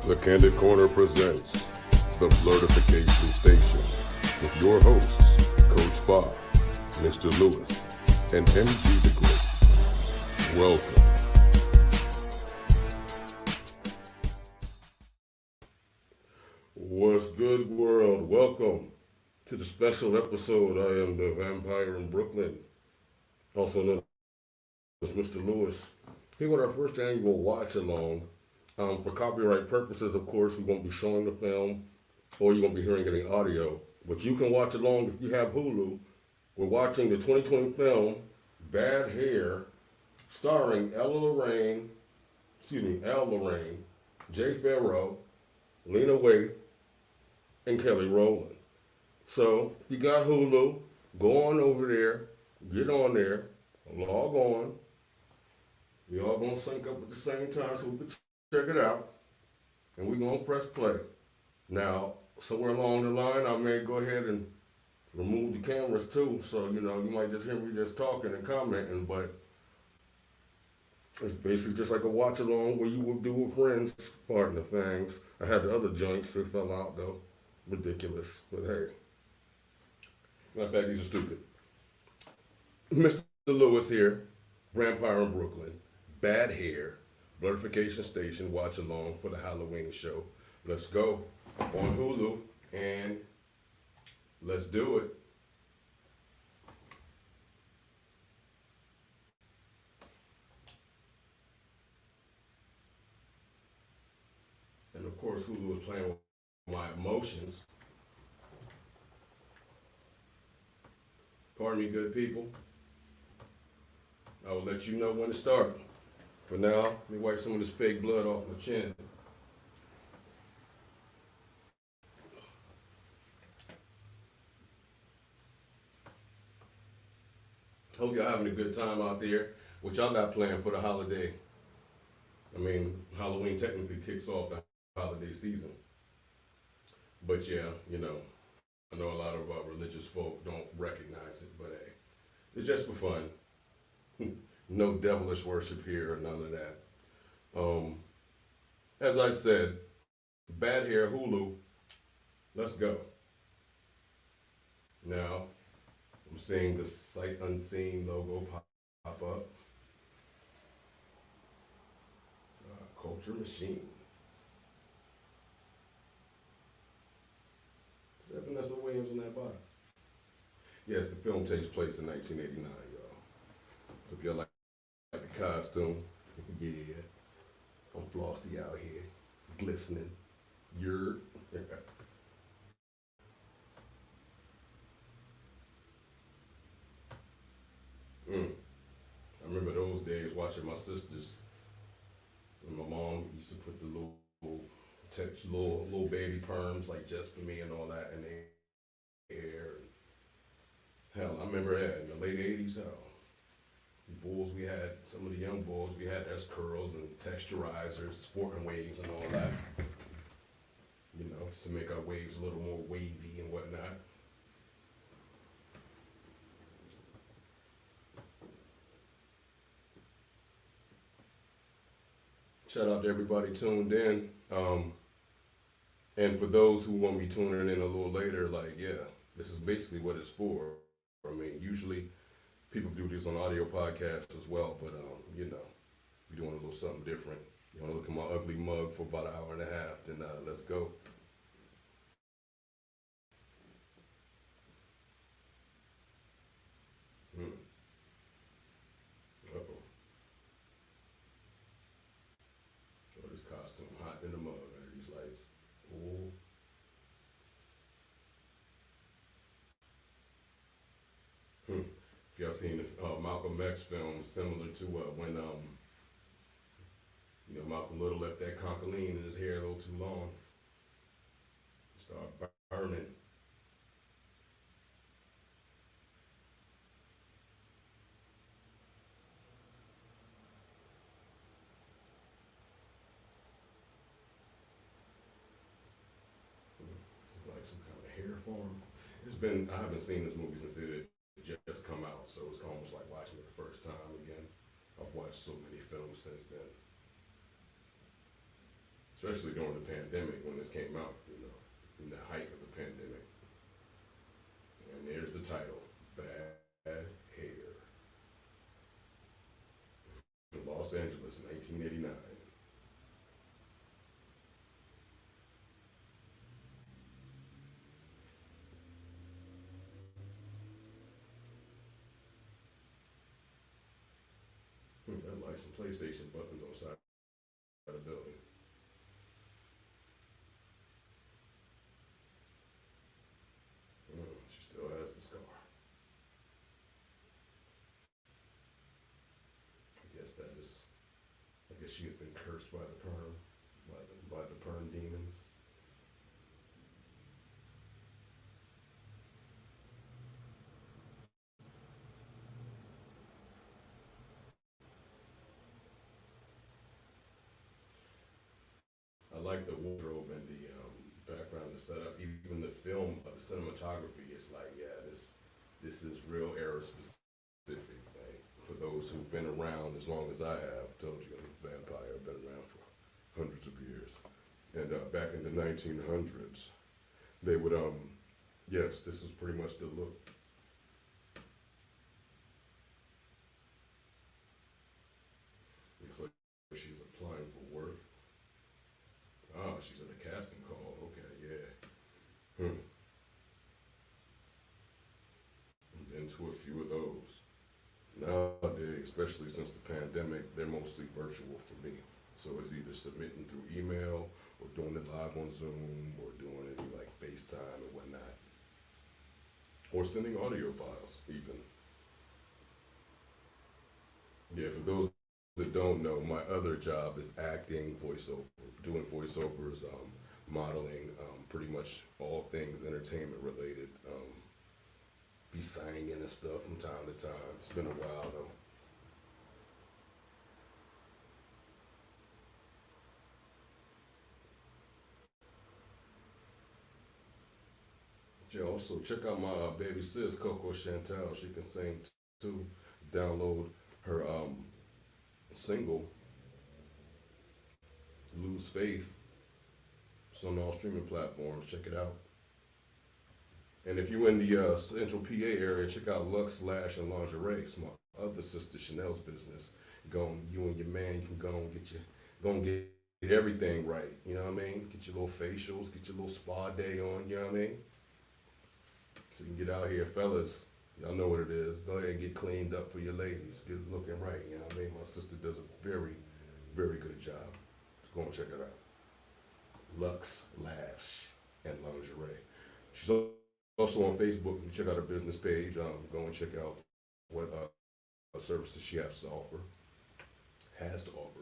The Candid Corner presents the Blerdification Station with your hosts, Coach Bob, Mr. Lewis, and MG the Great. Welcome. What's good, world? Welcome to the special episode. I am the vampire in Brooklyn, also known as Mr. Lewis. Here with our first annual watch-along. For copyright purposes, of course, we won't be showing the film or you won't be hearing any audio. But you can watch along if you have Hulu. We're watching the 2020 film Bad Hair, starring Al Lorraine, Jay Farrow, Lena Waithe, and Kelly Rowland. So if you got Hulu, go on over there, get on there, log on. We all gonna sync up at the same time so we can check it out, and we're going to press play. Now, somewhere along the line, I may go ahead and remove the cameras too, so, you might just hear me just talking and commenting, but it's basically just like a watch-along where you would do with friends, partner things. I had the other joints, they fell out though. Ridiculous, but hey. Matter of fact, these are stupid. Mr. Lewis here, Vampire in Brooklyn, Bad Hair, Blerdification Station, watch along for the Halloween show. Let's go on Hulu and let's do it. And of course, Hulu is playing with my emotions. Pardon me, good people. I will let you know when to start. For now, let me wipe some of this fake blood off my chin. Hope y'all having a good time out there. What y'all got planned for the holiday? I mean, Halloween technically kicks off the holiday season. But yeah, I know a lot of religious folk don't recognize it, but hey, it's just for fun. No devilish worship here or none of that. As I said, Bad Hair, Hulu, let's go. Now, I'm seeing the sight unseen logo pop up. Culture Machine. Is that Vanessa Williams in that box? Yes, the film takes place in 1989, y'all. Hope y'all like the costume. Yeah. I'm flossy out here. Glistening. You're I remember those days watching my sisters and my mom used to put the little baby perms like just for me and all that in their hair. Hell, I remember that in the late 80s, the bulls we had, some of the young bulls, we had S curls and texturizers, sporting waves and all that. Just to make our waves a little more wavy and whatnot. Shout out to everybody tuned in. And for those who won't be tuning in a little later, this is basically what it's for. I mean, usually people do this on audio podcasts as well, but we're doing a little something different. You want to look at my ugly mug for about an hour and a half, then let's go. Uh-oh. Oh, this costume hot in the mug under these lights. Ooh. If y'all seen the Malcolm X film, similar to when Malcolm Little left that concholine in his hair a little too long, started burning. It's like some kind of hair form. I haven't seen this movie since it just come out, so it's almost like watching it the first time again. I've watched so many films since then. especially during the pandemic when this came out, you know, in the height of the pandemic. And there's the title, Bad Hair. Los Angeles, 1989. Got like some PlayStation buttons on the side of the building. She still has the scar. I guess that is. I guess she has been cursed by the perm, by the perm demons. I like the wardrobe and the background, the setup, even the film, the cinematography. It's like, yeah, this is real era specific. Like, for those who've been around as long as I have, told you, I'm a vampire. I've been around for hundreds of years. And back in the 1900s, they would yes, this was pretty much the look. Looks like she's applying for work. Ah, she's in a casting call. Okay, yeah. Been to a few of those. Nowadays, especially since the pandemic, they're mostly virtual for me. So it's either submitting through email or doing it live on Zoom or doing it like FaceTime and whatnot. Or sending audio files, even. Yeah, for those that don't know, my other job is acting, voiceover, doing voiceovers, modeling, pretty much all things entertainment related. Be signing in and stuff from time to time. It's been a while though. Yeah, also check out my baby sis Coco Chantel. She can sing too. Download her single "Lose Faith." It's on all streaming platforms. Check it out. And if you're in the Central PA area, check out Lux Lash and Lingerie. It's my other sister Chanel's business. You and your man, you can go and get everything right. You know what I mean? Get your little facials, get your little spa day on. You know what I mean? So you can get out here, fellas. Y'all know what it is. Go ahead and get cleaned up for your ladies. Get looking right. You know what I mean? My sister does a very, very good job. So go and check it out. Lux Lash and Lingerie. She's also on Facebook. You can check out her business page. Go and check out what services she has to offer.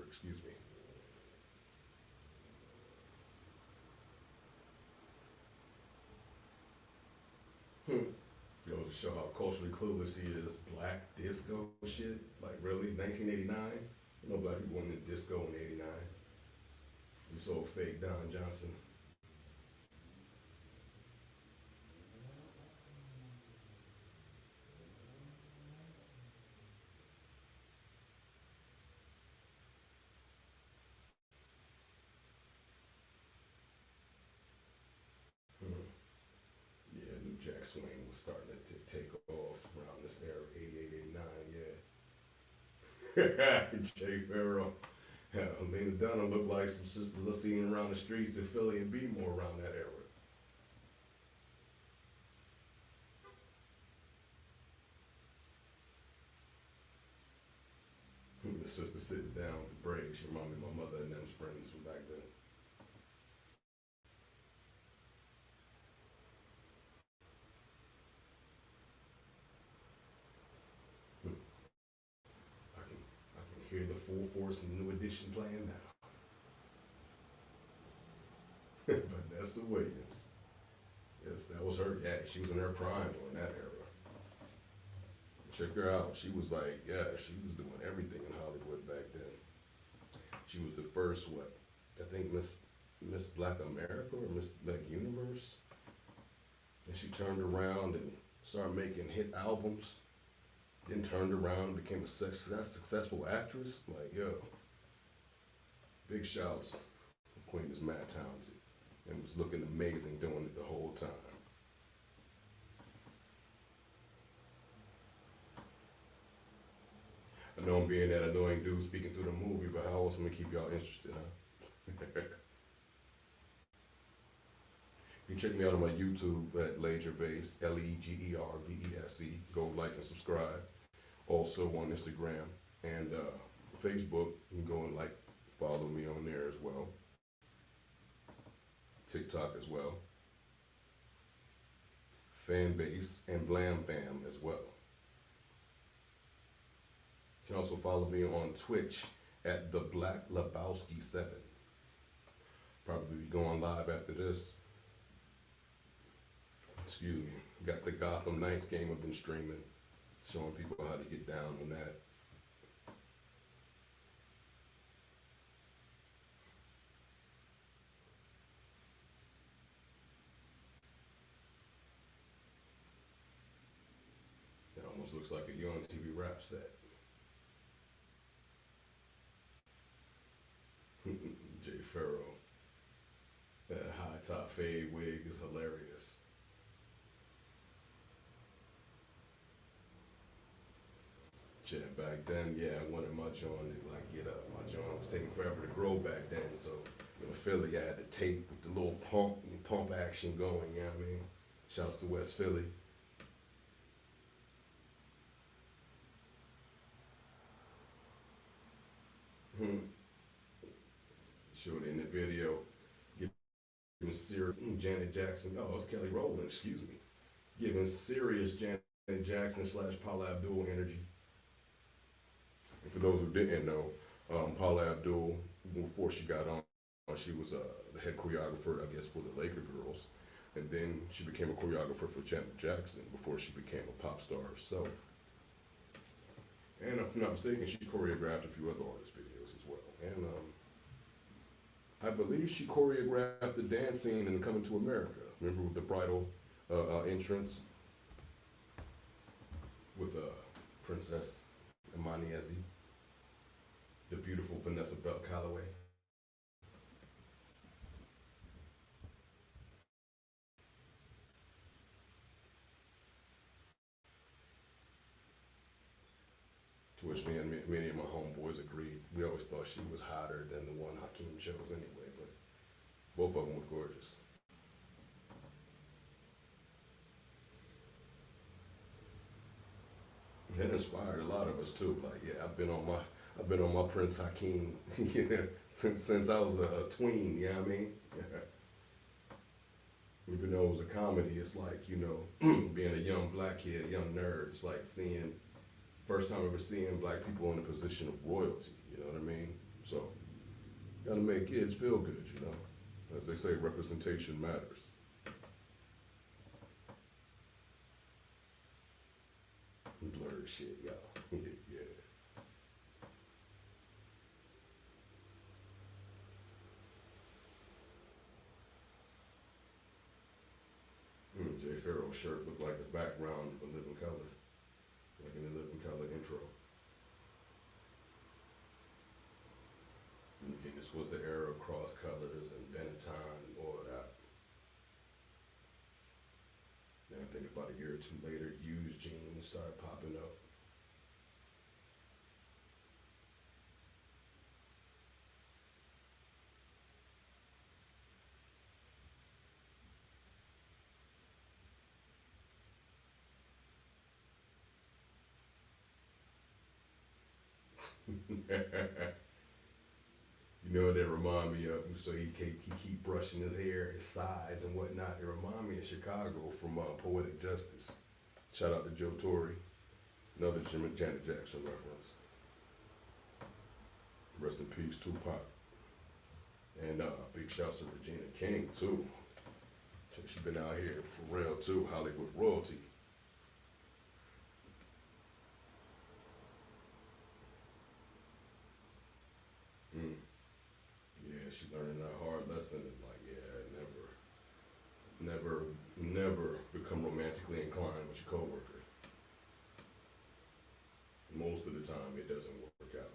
Excuse me. Goes to show how culturally clueless he is. Black disco shit. Like, really? 1989? You know, black people went into disco in 89. You so fake, Don Johnson. Hmm. Yeah, New Jack Swing was starting to take off around this era, 88, 89, yeah. Jay Farrell. Hell, Lena Dunham looked like some sisters I seen around the streets in Philly and Bmore around that era. The sister sitting down with the braids. She reminded me of my mother and them's friends from back then. Hmm. I can hear the full force and new edition playing now. Vanessa Williams. Yes, that was her. Yeah, she was in her prime during that era. Check her out. She was like, yeah, she was doing everything in Hollywood back then. She was the first, what? I think Miss Black America or Miss Black Universe. And she turned around and started making hit albums. Then turned around and became a successful actress. Like, yo, big shouts. queen is mad talented and was looking amazing doing it the whole time. I know I'm being that annoying dude speaking through the movie, but how else am I gonna keep y'all interested, huh? You can check me out on my YouTube at Legervase, Legervese. Go like and subscribe. Also on Instagram and Facebook. You can go and like, follow me on there as well. TikTok as well. Fanbase and Blam Fam as well. You can also follow me on Twitch at the Black Lebowski 7. Probably be going live after this. Excuse me. Got the Gotham Knights game I've been streaming, showing people how to get down on that. It almost looks like a Young TV rap set. Jay Farrow. That high top fade wig is hilarious. Yeah, back then, yeah, I wanted my joint to like get up. My joint was taking forever to grow back then, so in Philly, I had the tape with the little pump action going, you know what I mean? Shouts to West Philly. Showed in the video, giving serious Janet Jackson, oh, it's Kelly Rowland, excuse me. Giving serious Janet Jackson / Paula Abdul energy. And for those who didn't know, Paula Abdul, before she got on, she was the head choreographer, I guess, for the Laker girls. And then she became a choreographer for Janet Jackson before she became a pop star herself. And if I'm not mistaken, she choreographed a few other artist videos as well. And I believe she choreographed the dance scene in Coming to America. Remember with the bridal entrance with Princess Imani Ezi, the beautiful Vanessa Bell Calloway. To which many of my homeboys agreed. We always thought she was hotter than the one Hakeem chose anyway, but both of them were gorgeous. It inspired a lot of us too. Like, yeah, I've been on my Prince Hakeem since I was a tween, you know what I mean? Even though it was a comedy, it's like, you know, being a young black kid, a young nerd, it's like first time ever seeing black people in a position of royalty, you know what I mean? So, gotta make kids feel good, you know? As they say, representation matters. Blurred shit, y'all. Yeah. Jay Farrow's shirt looked like the background of A Living Color, like in the Living Color intro. And again, this was the era of cross colors and Benetton and all of that. Then I think about a year or two later, used jeans started popping up. You know what they remind me of? So he keep brushing his hair, his sides and whatnot. They remind me of Chicago from Poetic Justice. Shout out to Joe Torre, another Janet Jackson reference. Rest in peace, Tupac. And big shouts to Regina King too. She's been out here for real too, Hollywood royalty. Yeah, she learning that hard lesson and like, yeah, never become romantically inclined with your coworker. Most of the time it doesn't work out.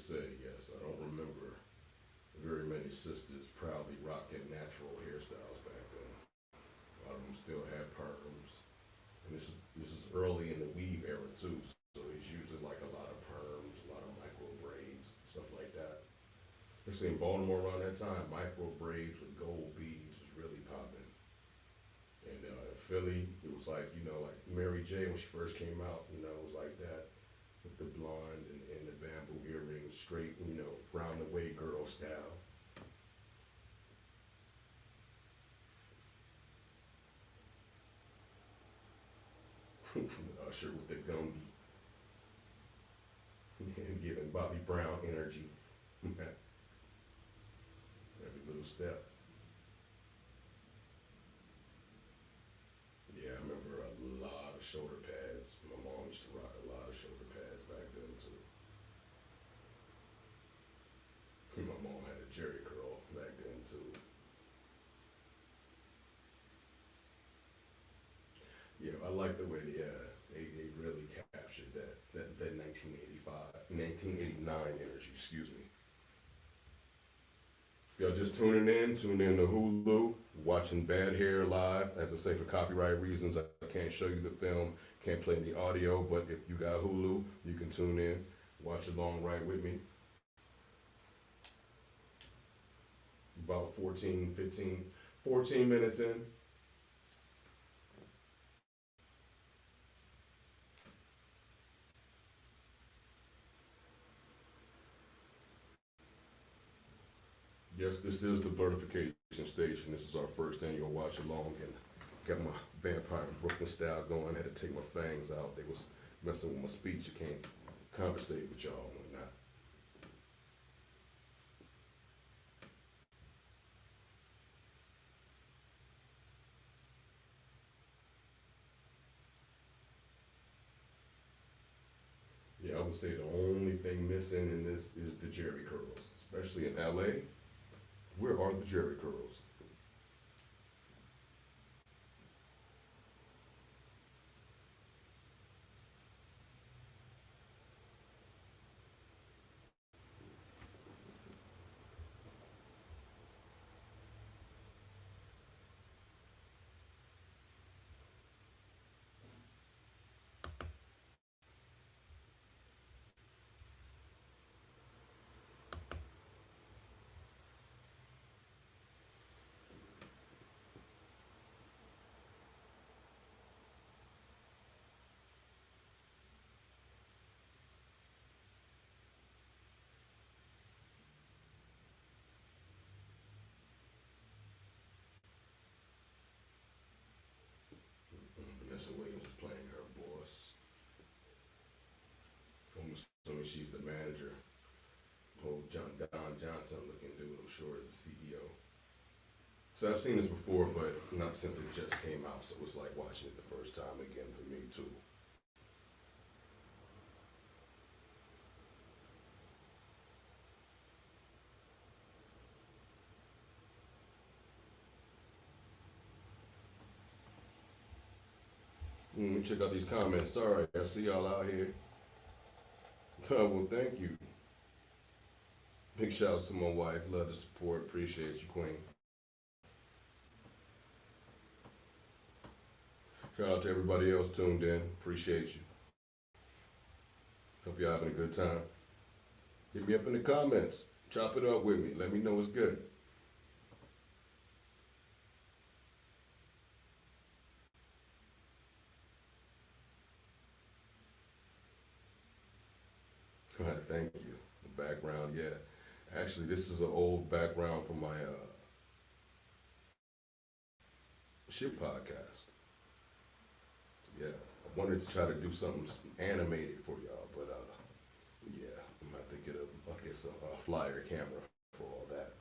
say, yes, I don't remember very many sisters proudly rocking natural hairstyles back then. A lot of them still had perms, and this is early in the weave era too. So it's usually like a lot of perms, a lot of micro braids, stuff like that. Especially in Baltimore around that time, micro braids with gold beads was really popping. And Philly, it was like, like Mary J when she first came out, it was like that with the blonde and the bamboo earrings, straight, round the way girl style. Usher with the Gumby and giving Bobby Brown energy. Every little step. Yeah, I remember a lot of shoulder pads. My mom used to rock a lot of shoulder pads back then too. My mom had a Jerry curl back then too. Yeah, I like the way they really captured that 1985, 1989 energy. Excuse me. If y'all just tune in to Hulu, watching Bad Hair live. As I say, for copyright reasons, I can't show you the film, can't play any audio, but if you got Hulu, you can tune in, watch along right with me. About 14, 15, 14 minutes in. Yes, this is the Blerdification Station. This is our first annual watch along, and got my vampire Brooklyn style going. I had to take my fangs out. They was messing with my speech. I can't conversate with y'all and whatnot. Yeah, I would say the only thing missing in this is the Jerry curls, especially in LA. Where are the Jerry curls? Vanessa Williams is playing her boss. I'm assuming she's the manager. Old Don Johnson looking dude, I'm sure, is the CEO. So I've seen this before, but not since it just came out. So it's like watching it the first time again for me too. Let me check out these comments. Sorry, I see y'all out here. Well, thank you. Big shout out to my wife. Love the support. Appreciate you, Queen. Shout out to everybody else tuned in. Appreciate you. Hope y'all having a good time. Hit me up in the comments. Chop it up with me. Let me know it's good. All right, thank you. The background, yeah. Actually, this is an old background from my ship podcast. Yeah, I wanted to try to do something animated for y'all, but yeah, I'm gonna have to get I guess a flyer camera for all that.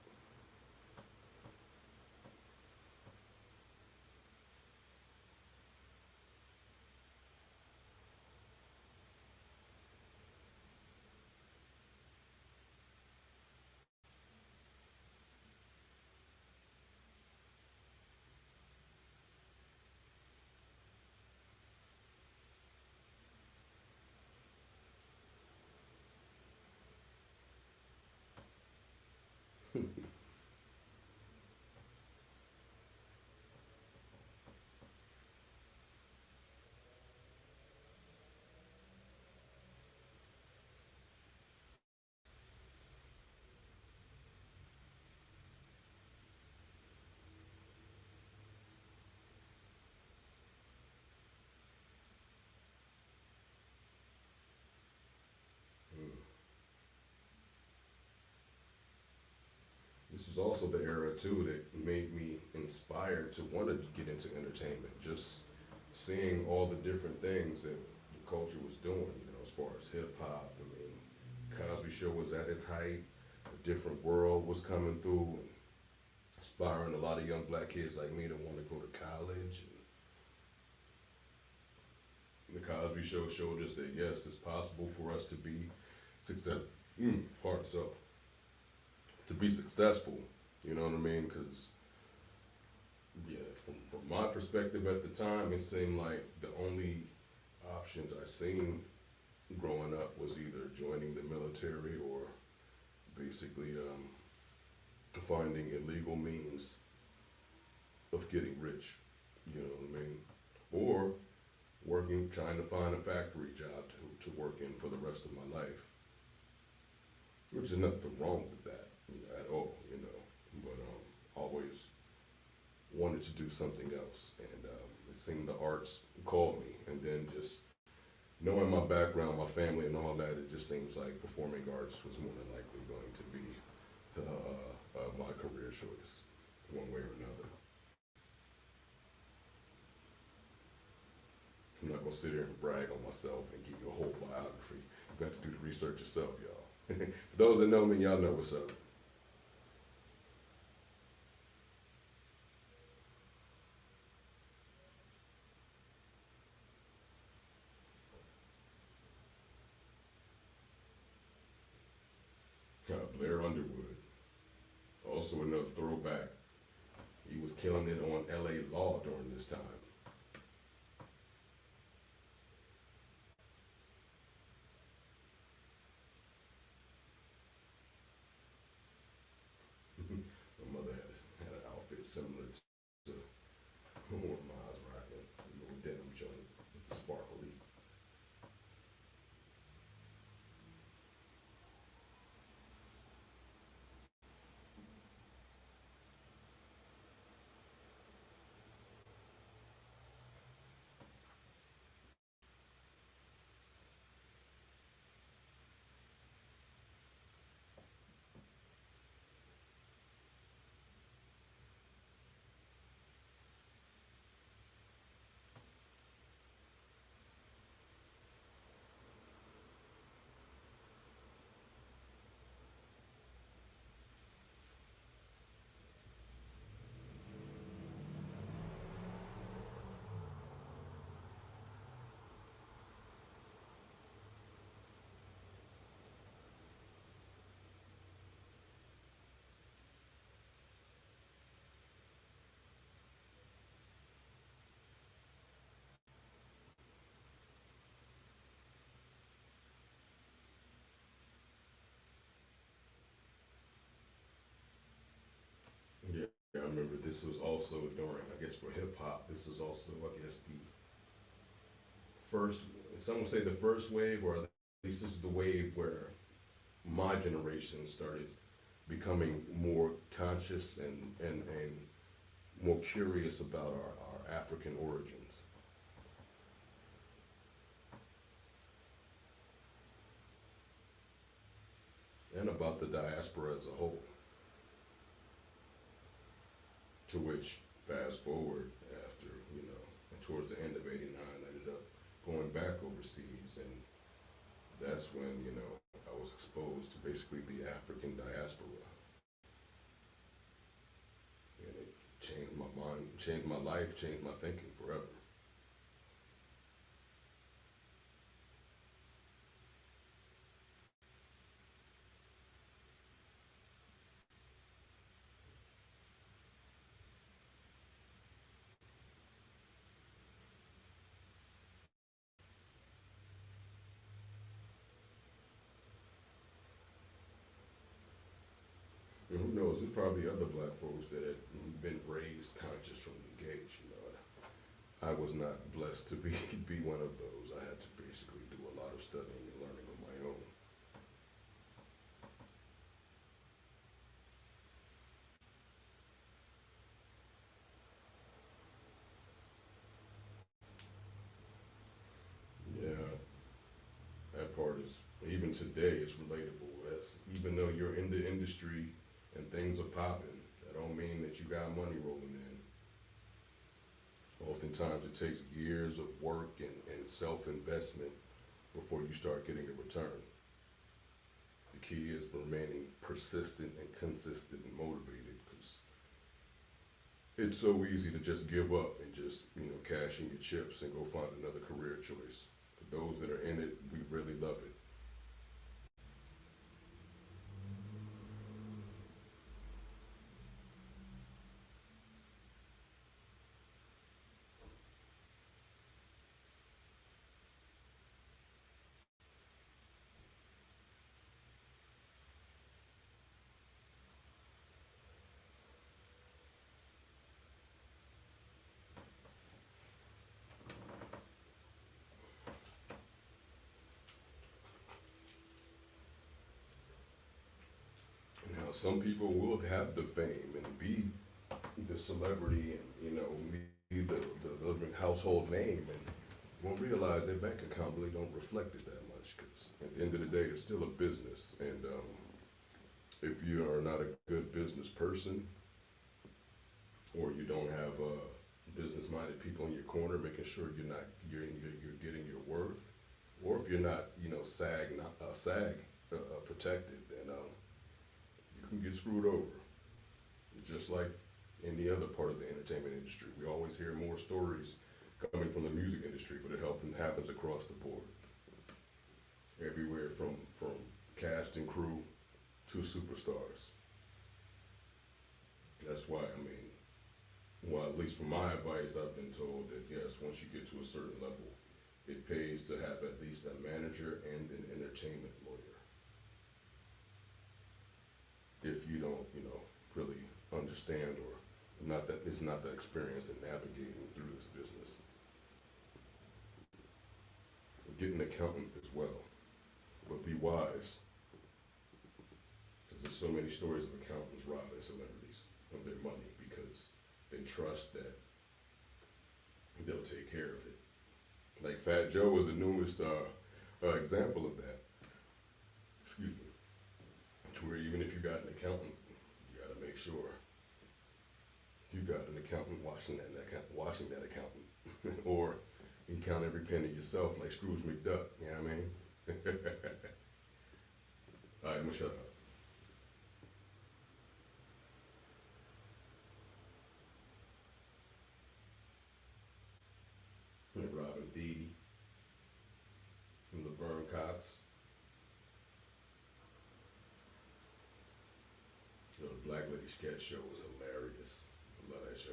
this was also the era too that made me inspired to want to get into entertainment. Just seeing all the different things that the culture was doing, as far as hip hop. I mean, Cosby Show was at its height. A different world was coming through, and inspiring a lot of young black kids like me to want to go to college. And the Cosby Show showed us that yes, it's possible for us to be success. Pardon, so to be successful. You know what I mean? Because yeah, from my perspective at the time, it seemed like the only options I seen growing up was either joining the military or basically finding illegal means of getting rich. You know what I mean? Or working, trying to find a factory job to work in for the rest of my life, which is nothing wrong with that, at all. But always wanted to do something else, and it seemed the arts called me, and then just knowing my background, my family, and all that, it just seems like performing arts was more than likely going to be my career choice, one way or another. I'm not gonna sit here and brag on myself and give you a whole biography. You have to do the research yourself, y'all. For those that know me, y'all know what's up. Blair Underwood, also another throwback. He was killing it on LA Law during this time. My mother had an outfit similar to what mine's rocking, a little denim joint with the sparkly. Yeah, I remember this was also during, I guess for hip hop, this was also, I guess, the first, some would say the first wave, or at least this is the wave where my generation started becoming more conscious and more curious about our African origins and about the diaspora as a whole. To which, fast forward after, towards the end of '89, I ended up going back overseas, and that's when, I was exposed to basically the African diaspora. And it changed my mind, changed my life, changed my thinking forever. And who knows, there's probably other black folks that had been raised conscious from the gate. I was not blessed to be, be one of those. I had to basically do a lot of studying and learning on my own. Yeah, that part is, even today, it's relatable. As even though you're in the industry, and things are popping, that don't mean that you got money rolling in. Oftentimes it takes years of work and self-investment before you start getting a return. The key is remaining persistent and consistent and motivated, because it's so easy to just give up and just, cash in your chips and go find another career choice. For those that are in it, we really love it. Now, some people will have the fame and be the celebrity and, be the living household name, and won't realize their bank account really don't reflect it that much, because at the end of the day, it's still a business. And if you are not a good business person, or you don't have business-minded people in your corner making sure you're getting your worth, or if you're not SAG protected, then you can get screwed over. Just like any other part of the entertainment industry, we always hear more stories coming from the music industry, but it happens across the board, everywhere from cast and crew to superstars. That's why, well, at least from my advice, I've been told that yes, once you get to a certain level, it pays to have at least a manager and an entertainment lawyer. If you don't, really understand, or it's not that experience in navigating through this business. Get an accountant as well, but be wise, because there's so many stories of accountants robbing celebrities of their money because they trust that they'll take care of it. Like Fat Joe was the newest example of that. Excuse me. To where even if you got an accountant, you got to make sure you got an accountant watching that accountant, or you count every penny yourself like Scrooge McDuck. You know what I mean? All right, I'm gonna shut up. Robin Thede and Laverne Cox. The Black Lady sketch show was hilarious. I love that show.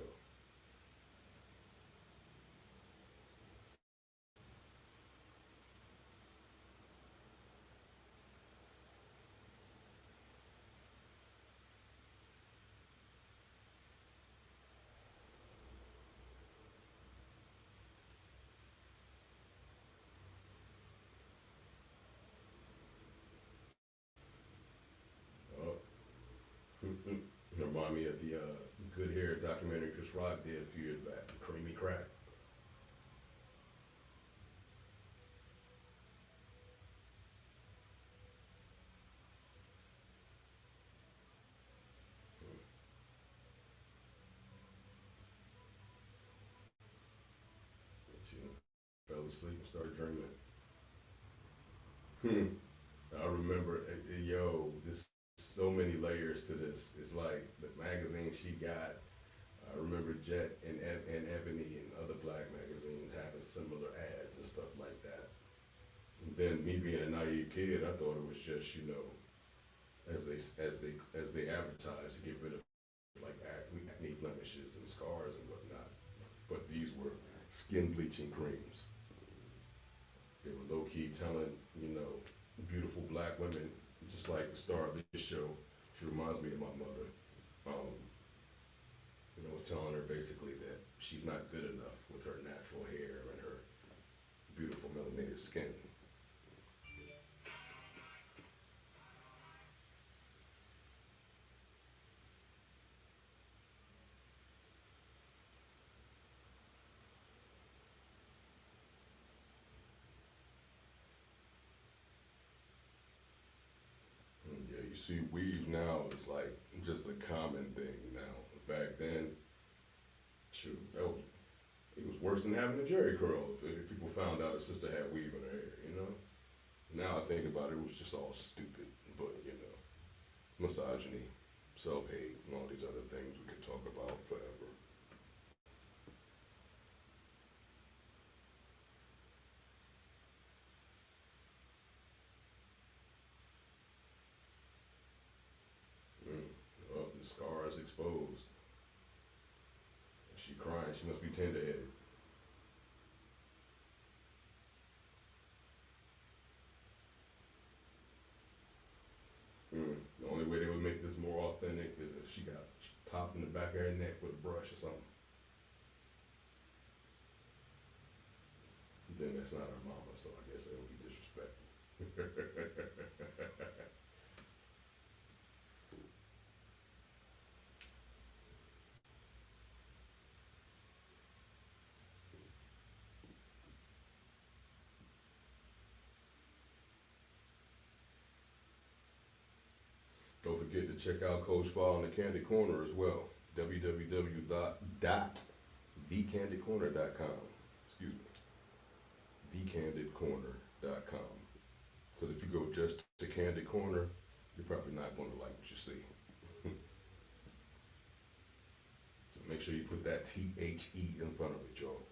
Oh, remind me of the Good Hair documentary Chris Rock did a few years back, Creamy Crack. But, fell asleep and started dreaming. I remember, there's so many layers to this. It's like the magazine she got. I remember Jet and Ebony and other black magazines having similar ads and stuff like that. And then me being a naive kid, I thought it was just, as they advertised to get rid of like acne blemishes and scars and whatnot. But these were skin bleaching creams. They were low key telling, beautiful black women, just like the star of this show. She reminds me of my mother. Um, telling her basically that she's not good enough with her natural hair and her beautiful melanated skin. And yeah, you see, weave now is like just a common thing now. Back then, shoot, that was it was worse than having a Jerry curl if people found out a sister had weave in her hair, you know? Now I think about it, it was just all stupid, but you know, misogyny, self-hate, and all these other things we could talk about forever. Mm. Well, the scar is exposed. She crying, she must be tender-headed. Mm. The only way they would make this more authentic is if she got popped in the back of her neck with a brush or something. Then that's not her mama, so I guess that would be disrespectful. Don't forget to check out Coach Fall in the Candy Corner as well. www.thecandidcorner.com. Excuse me. Thecandidcorner.com. Because if you go just to Candid Corner, you're probably not going to like what you see. So make sure you put that THE in front of it, y'all.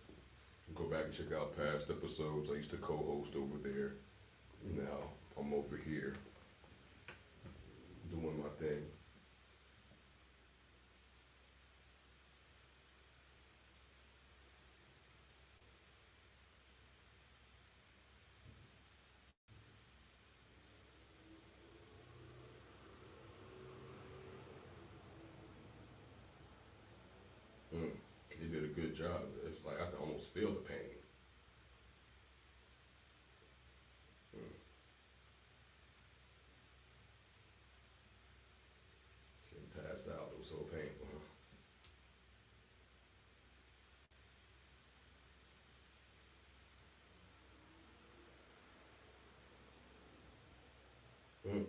Go back and check out past episodes. I used to co-host over there. Now I'm over here doing my thing. Mm. He did a good job. It's like I can almost feel the pain. Mm. She passed out. It was so painful, huh? Mm.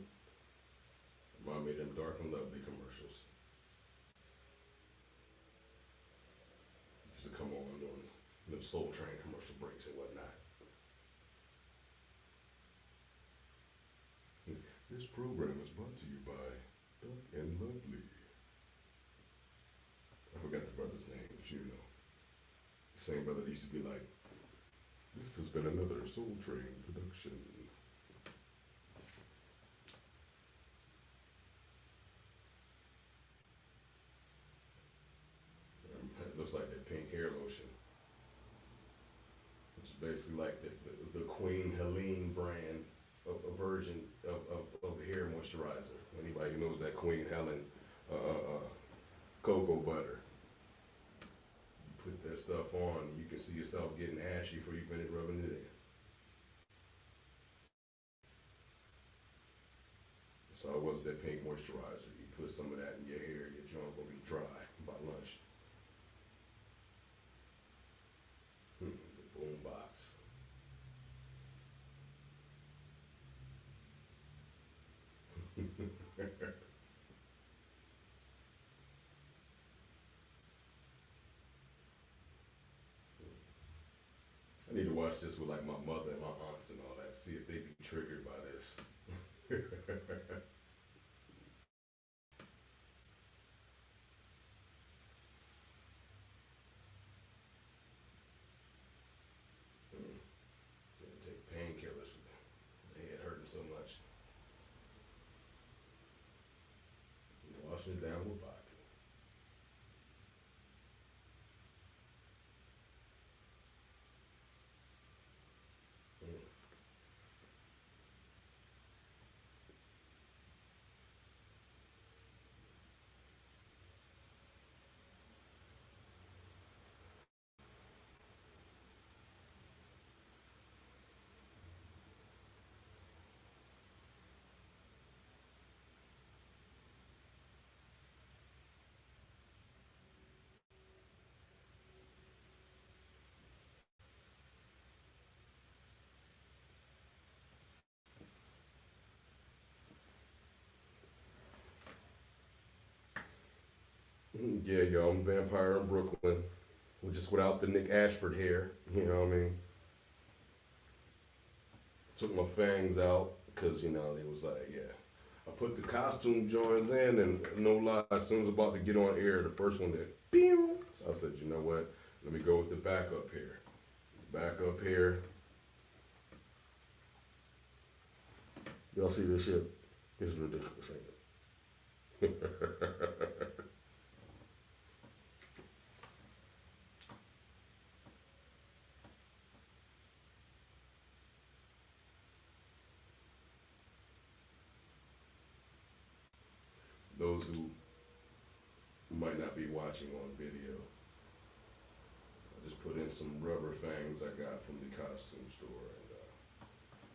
Remind me of them Dark and Lovely commercials. Used to come on during the Soul Train commercial breaks and whatnot. This program is brought to you by Dark and Lovely. I forgot the brother's name, but you know. The same brother that used to be like, this has been another Soul Train production. It looks like that pink hair lotion, which is basically like the Queen Helene brand of a version of the hair moisturizer. Anybody who knows that Queen Helen cocoa butter, you put that stuff on, and you can see yourself getting ashy before you finish rubbing it in. So it was that pink moisturizer. You put some of that in your hair, your joint gonna be dry by lunch. The boom box. I need to watch this with like my mother and my aunts and all that. See if they be triggered by this. Mm. Didn't take painkillers for my head hurting so much. Washing it down with vodka. Mm. Yeah, yo, I'm a vampire in Brooklyn. Just without the Nick Ashford hair. You know what I mean? Took my fangs out because, it was like, yeah. I put the costume joints in, and no lie, as soon as I was about to get on air, the first one did, pew! So I said, you know what? Let me go with the backup hair. Backup hair. Y'all see this shit? It's ridiculous, ain't it? Those who might not be watching on video, I just put in some rubber fangs I got from the costume store, and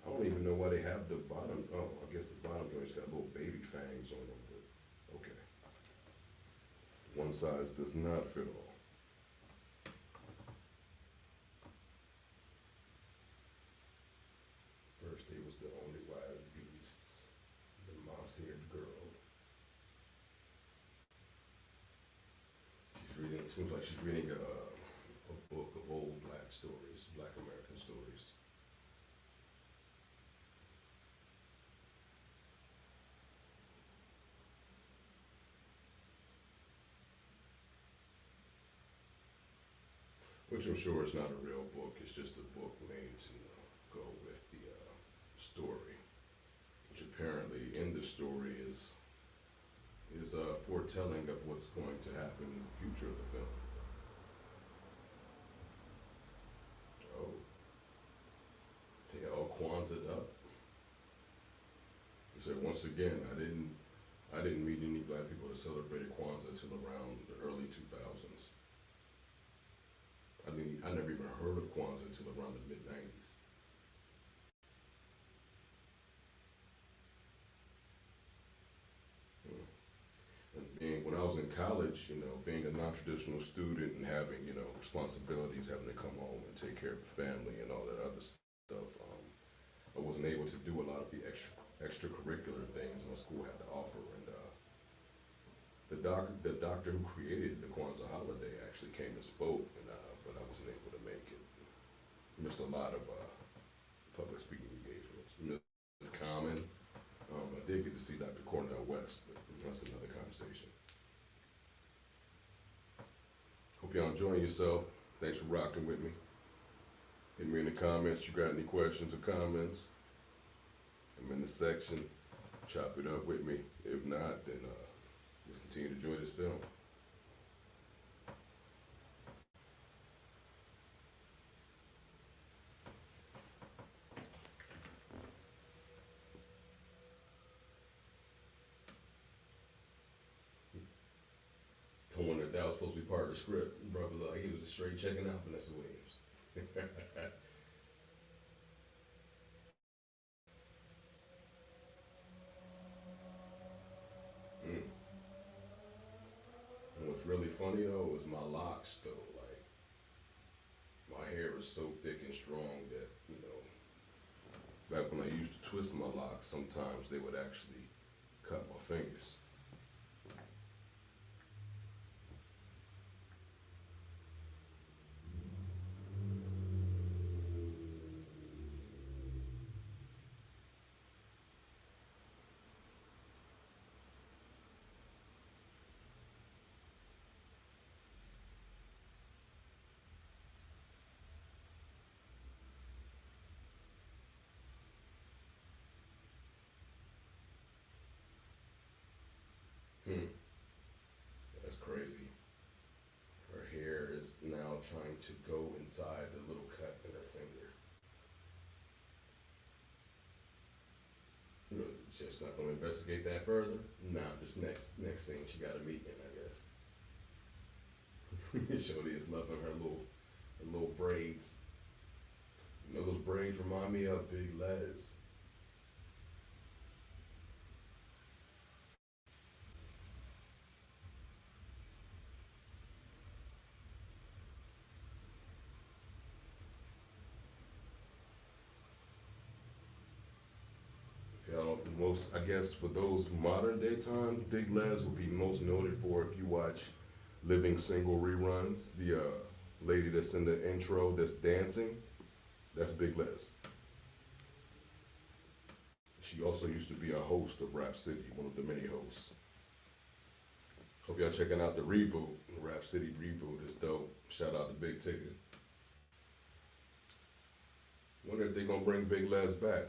I don't even know why they have the bottom. Oh, I guess the bottom joint's got little baby fangs on them, but okay. One size does not fit all. First, they was the only wild beasts, the moss-haired girl. She's reading. Seems like she's reading a book of old black stories, Black American stories. Which I'm sure is not a real book. It's just a book made to go with the story. Which apparently in the story is a foretelling of what's going to happen in the future of the film. Oh, they all Kwanzaa up. He said once again, I didn't meet any black people that celebrated Kwanzaa until around the early 2000s. I never even heard of Kwanzaa until around the mid 90s. And when I was in college, being a non-traditional student and having, responsibilities, having to come home and take care of the family and all that other stuff, I wasn't able to do a lot of the extracurricular things my school had to offer. And the doctor who created the Kwanzaa holiday actually came and spoke, but I wasn't able to make it. Missed a lot of public speaking engagements. Missed Common. I did get to see Dr. Cornell West, but that's another conversation. Hope y'all enjoying yourself. Thanks for rocking with me. Hit me in the comments. You got any questions or comments? I'm in the section. Chop it up with me. If not, then let's continue to enjoy this film. I wonder if that was supposed to be part of the script. Brother, like he was just straight checking out Vanessa Williams. Mm. And what's really funny though is my locks though. Like my hair is so thick and strong that back when I used to twist my locks, sometimes they would actually cut my fingers. Hmm. That's crazy. Her hair is now trying to go inside the little cut in her finger. Just not gonna investigate that further. Nah, just next thing she got a meeting, I guess. Shorty is loving her little braids. Those braids remind me of Big Les. Most, I guess, for those modern day times, Big Les will be most noted for if you watch Living Single reruns. The lady that's in the intro that's dancing, that's Big Les. She also used to be a host of Rap City, one of the many hosts. Hope y'all checking out the reboot. The Rap City reboot is dope. Shout out to Big Ticket. Wonder if they gonna bring Big Les back.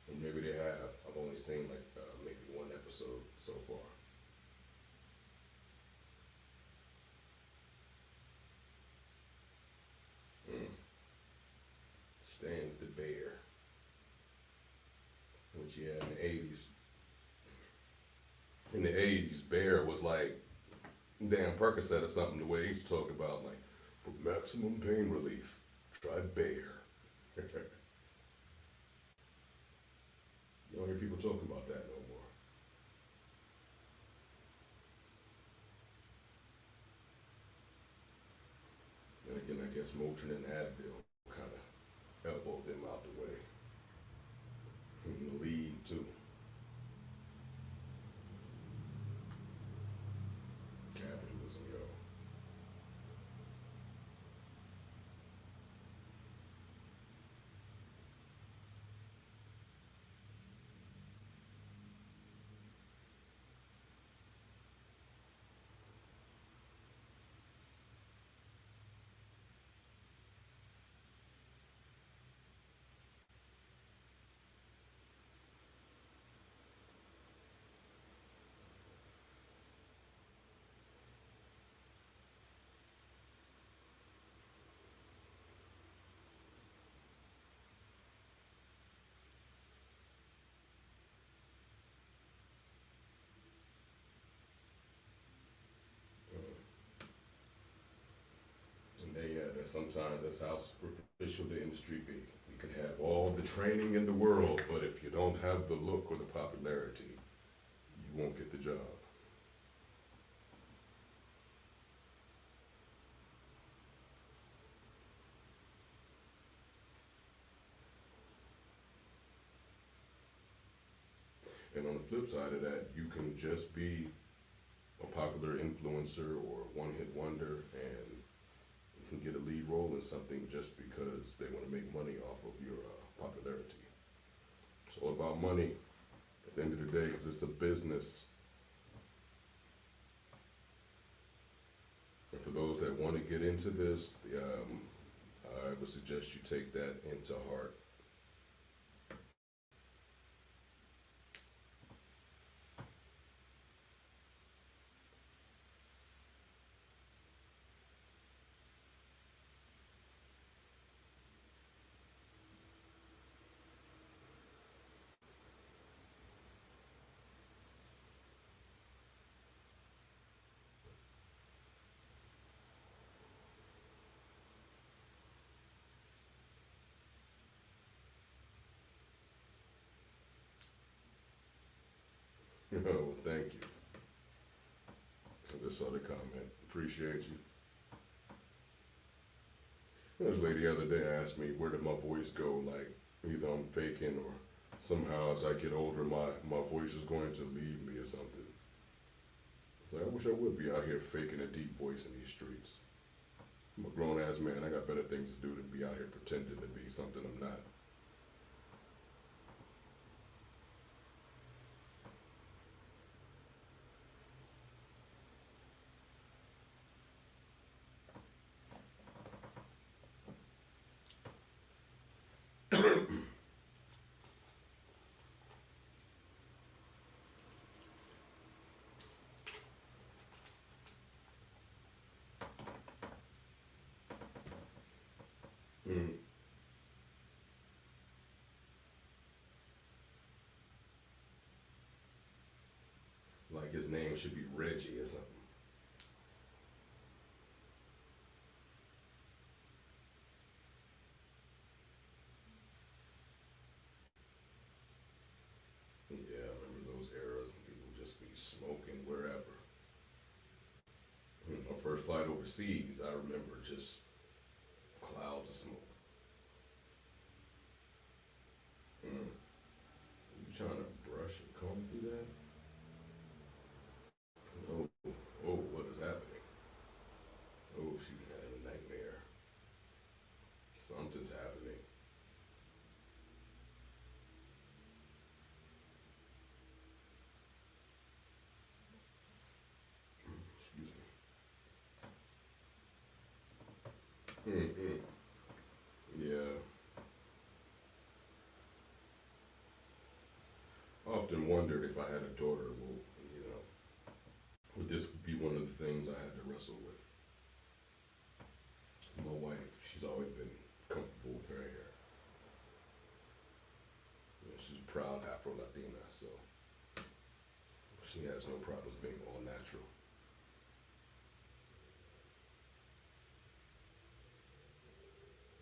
Or maybe they have. I've only seen like maybe one episode so far. Mm. Staying with the bear, which yeah, in the '80s. In the '80s, Bear was like damn Percocet or something. The way he used to talk about like for maximum pain relief, try Bear. You don't hear people talking about that no more. And again, I guess Motrin and Advil kind of elbowed them out the way. In the league too. Capitalism, yo. And sometimes that's how superficial the industry be. You can have all the training in the world, but if you don't have the look or the popularity, you won't get the job. And on the flip side of that, you can just be a popular influencer or one hit wonder and you can get a lead role in something just because they want to make money off of your popularity. It's all about money at the end of the day because it's a business. And for those that want to get into this, I would suggest you take that into heart. Oh, thank you. I just saw the comment. Appreciate you. This lady the other day asked me where did my voice go, like either I'm faking or somehow as I get older my voice is going to leave me or something. So I wish I would be out here faking a deep voice in these streets. I'm a grown ass man, I got better things to do than be out here pretending to be something I'm not. Mm. Like his name should be Reggie or something. Yeah, I remember those eras when people just be smoking wherever. My first flight overseas, I remember just clouds of smoke. You trying to brush or comb through that? Oh, oh, what is happening? Oh, she had a nightmare. Something's happening. Excuse me. Mm-mm. Yeah. I often wondered if I had a daughter, well, you know, would this be one of the things I had to wrestle with? My wife, she's always been comfortable with her hair. You know, she's a proud Afro Latina, so she has no problems being all natural.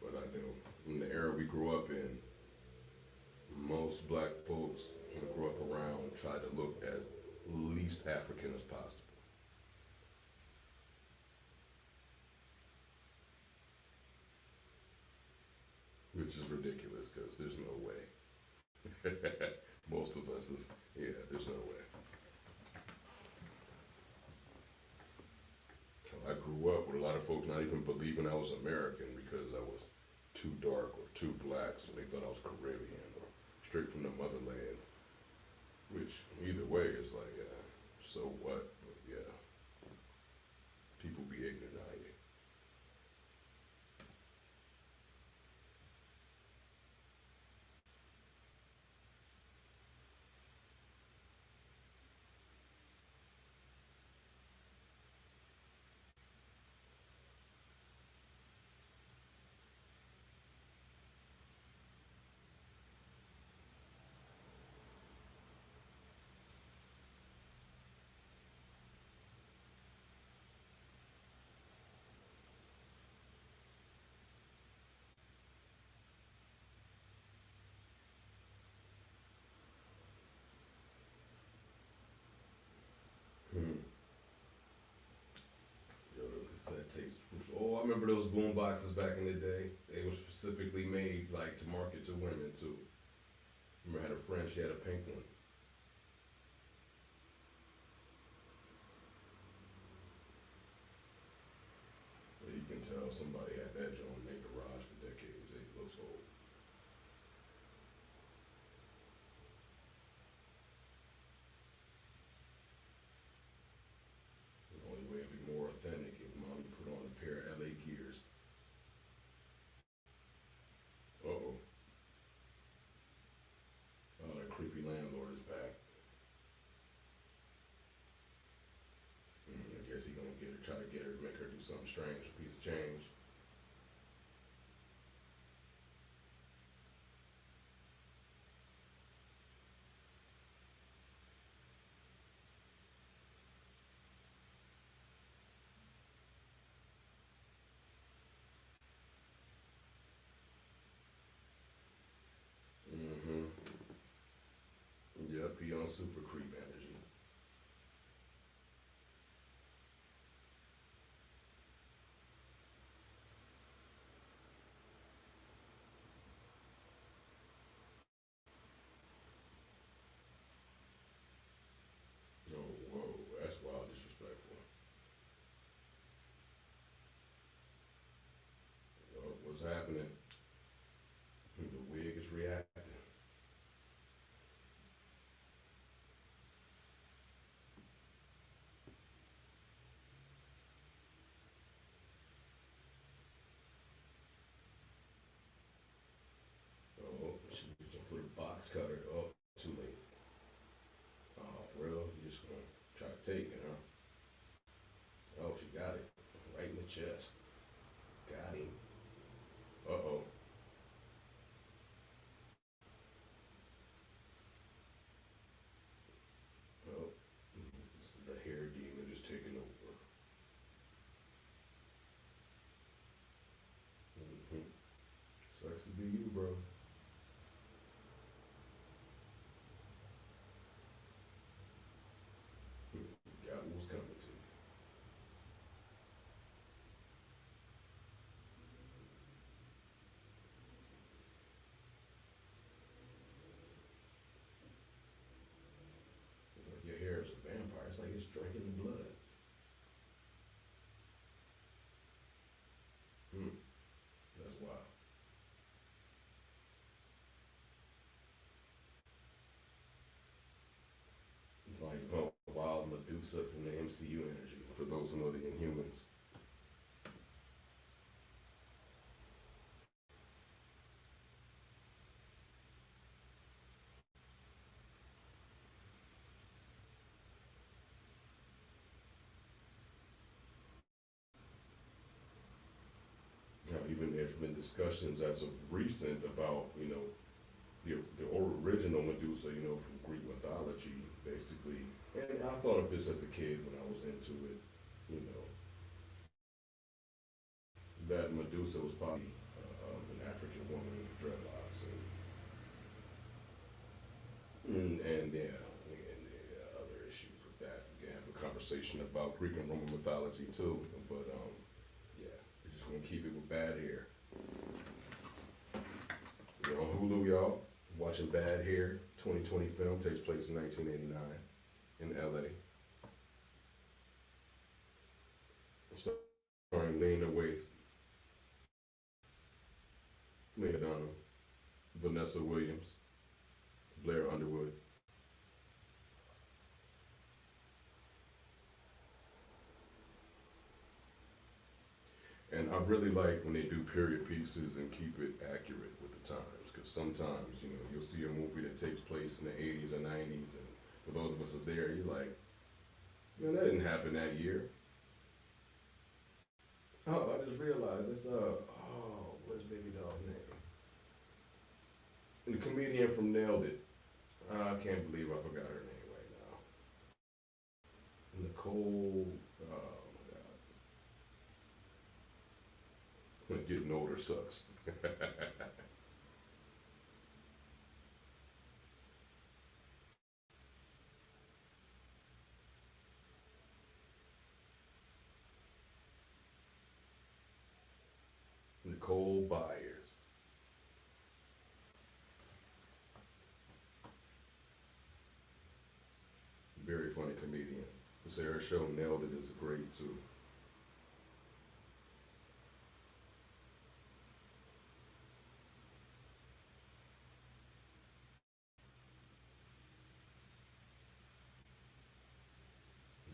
But I know in the era we grew up in, most black folks who grew up around try to look as least African as possible. Which is ridiculous because there's no way. Most of us is, yeah, there's no way. I grew up with a lot of folks not even believing I was American because I was too dark or too black, so they thought I was Caribbean or straight from the motherland. Which either way is like, so what? But yeah, people be ignorant out here. Hmm. Yo, them cassette tapes. Oh, I remember those boom boxes back in the day. They were specifically made like to market to women too. Remember, I had a friend. She had a pink one. Well, you can tell somebody had that joint in their garage for decades. It looks old. The only way it'd be more authentic if mommy put on a pair of LA Gears. Uh oh. Oh, that creepy landlord is back. I guess he gonna get her, try to get her, make her do something strange, a piece of change. Mm-hmm. Yep, he on super creep energy. Oh, whoa, that's wild disrespectful. Oh, what's happening? The wig is reacting. Oh, she just put a box cutter. Oh, too late. Oh, for real? You just gonna try to take it, huh? Oh, she got it. Right in the chest. Got him. Uh oh. Oh, this is the hair demon is taking over. Mm-hmm. Sucks to be you, bro. You got what was coming to you. MCU energy. For those who know the Inhumans. You know, even there's been discussions as of recent about, the original Medusa, from Greek mythology, basically. And I thought of this as a kid when I was into it, you know, that Medusa was probably an African woman with dreadlocks and other issues with that. We can have a conversation about Greek and Roman mythology too, but yeah, we're just gonna keep it with bad hair. We're on Hulu, y'all. Watching Bad Hair, 2020 film, takes place in 1989 in LA. Starring Lena Waithe, Lena Dunham, Vanessa Williams, Blair Underwood. And I really like when they do period pieces and keep it accurate with the times, because sometimes, you'll see a movie that takes place in the 80s or 90s, and for those of us that's there, you're like, man, that didn't happen that year. Oh, I just realized what's baby doll name? And the comedian from Nailed It. I can't believe I forgot her name right now. Nicole. Oh my God. Getting older sucks. Nicole Byers. Very funny comedian. Say her show Nailed It is great too.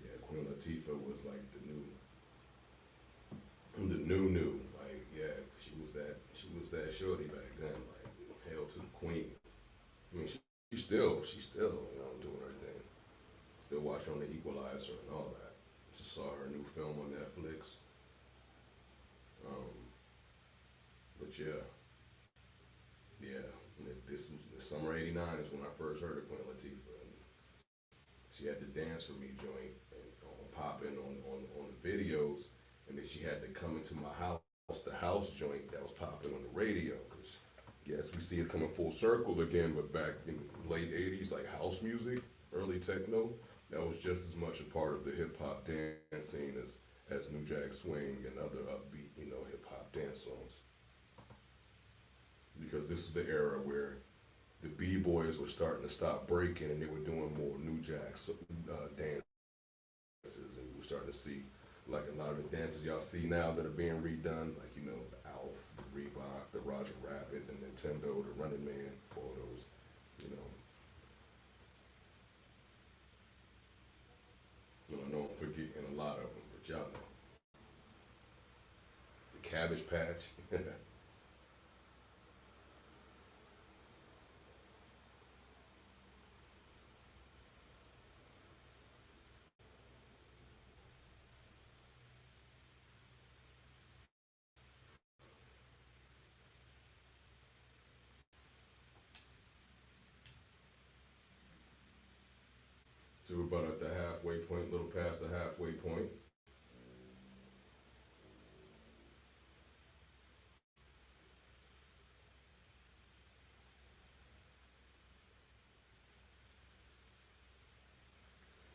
Yeah, Queen Latifah was like the new. Like, yeah, she was that shorty back then. Like, hail to the queen. I mean, she's still, doing her thing. Still watching on the Equalizer and all that. Just saw her new film on Netflix. Um, but yeah, yeah. This was the summer '89 is when I first heard of Queen Latifah, and she had the dance for me joint and popping on the videos, and then she had to come into my house, the house joint that was popping on the radio. Cause yes, we see it coming full circle again, but back in the late '80s, like house music, early techno, that was just as much a part of the hip hop dance scene as New Jack Swing and other upbeat, hip hop dance songs. Because this is the era where the b boys were starting to stop breaking and they were doing more New Jack dances, and we were starting to see like a lot of the dances y'all see now that are being redone, like the Alf, the Reebok, the Roger Rabbit, the Nintendo, the Running Man, all those, you know. I know I'm forgetting a lot of them, but y'all know the Cabbage Patch. So we're about at the halfway point, a little past the halfway point.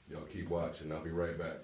Y'all keep watching. I'll be right back.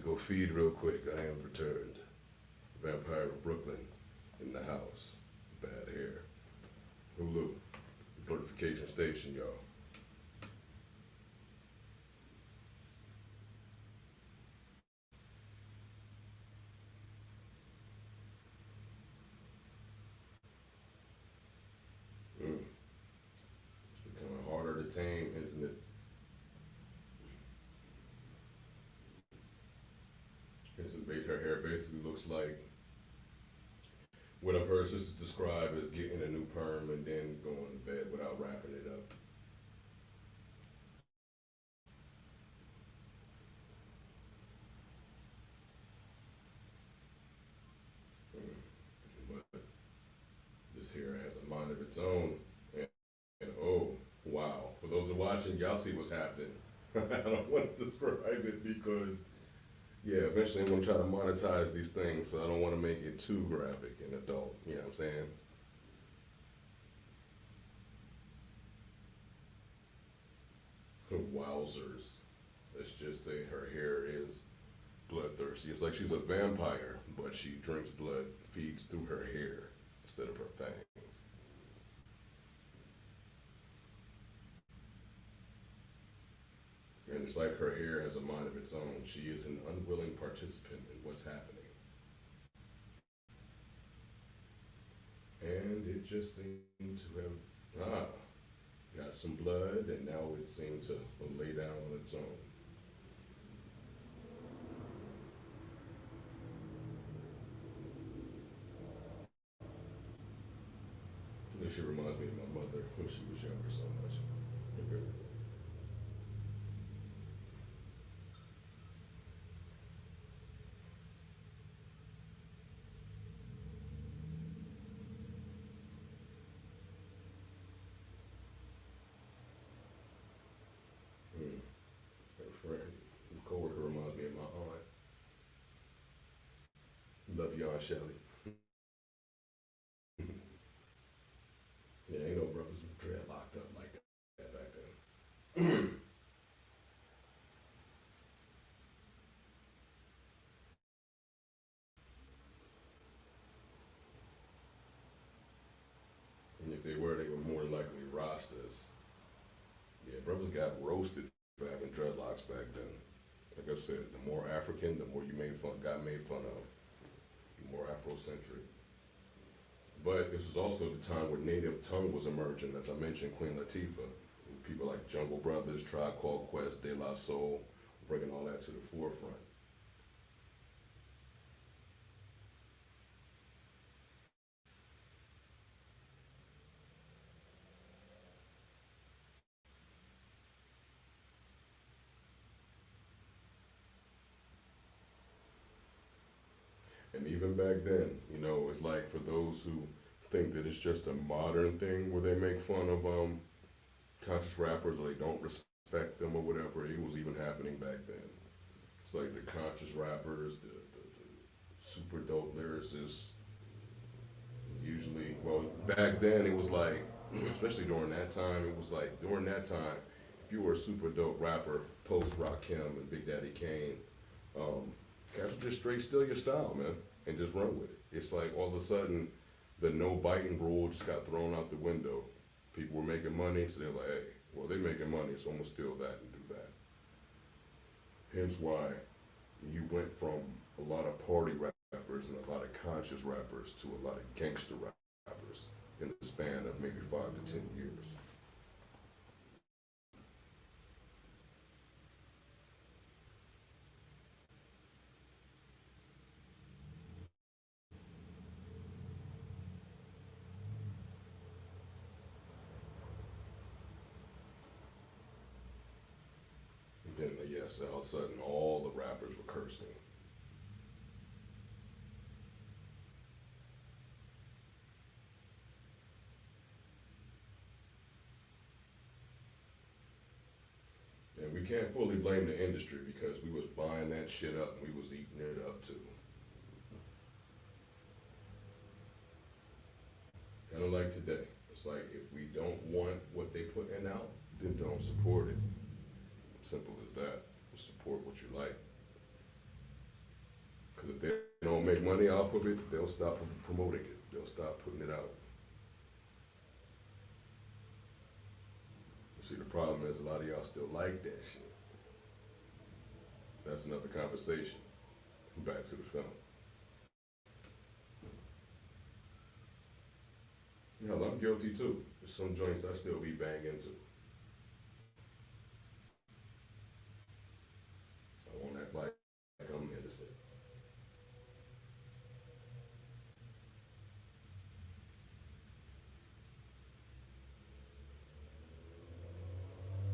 go feed real quick. I am returned. Vampire of Brooklyn in the house. Bad hair. Hulu. Blerdification Station, y'all. Mm. It's becoming harder to tame, isn't it? Her hair basically looks like what I've heard sisters describe as getting a new perm and then going to bed without wrapping it up. Mm. But this hair has a mind of its own. And oh, wow. For those who are watching, y'all see what's happening. I don't want to describe it because, yeah, eventually I'm going to try to monetize these things, so I don't want to make it too graphic and adult. You know what I'm saying? Wowzers. Let's just say her hair is bloodthirsty. It's like she's a vampire, but she drinks blood, feeds through her hair instead of her fangs. And it's like her hair has a mind of its own. She is an unwilling participant in what's happening. And it just seemed to have got some blood, and now it seemed to lay down on its own. She reminds me of my mother when she was younger so much. Mm. Her friend, her coworker reminds me of my aunt. Love you, Aunt Shelley. Yeah, ain't no brothers with dread locked up like that back then. And if they were more than likely Rastas. Yeah, brothers got roasted for having dreadlocks back then. Like I said, the more African, the more you got made fun of. The more Afrocentric. But this was also the time where native tongue was emerging, as I mentioned, Queen Latifah. People like Jungle Brothers, Tribe Called Quest, De La Soul, bringing all that to the forefront. And even back then, it's like for those who think that it's just a modern thing where they make fun of conscious rappers or they don't respect them or whatever, it was even happening back then. It's like the conscious rappers, the super dope lyricists, usually, well, back then it was like, especially during that time, it was like during that time, if you were a super dope rapper, post Rakim and Big Daddy Kane, um, cats would just straight steal your style, man, and just run with it. It's like all of a sudden, the no biting rule just got thrown out the window. People were making money, so they're like, hey, well, they're making money, so I'm gonna steal that and do that. Hence why you went from a lot of party rappers and a lot of conscious rappers to a lot of gangster rappers in the span of maybe 5 to 10 years. And then, yes, all of a sudden, all the rappers were cursing. And we can't fully blame the industry because we was buying that shit up and we was eating it up too. Kind of like today. It's like if we don't want what they putting out, then don't support it. Simple as that. Support what you like. Because if they don't make money off of it, they'll stop promoting it. They'll stop putting it out. See, the problem is a lot of y'all still like that shit. That's another conversation. Back to the film. Hell, I'm guilty too. There's some joints I still be banging to. I won't act like I'm innocent.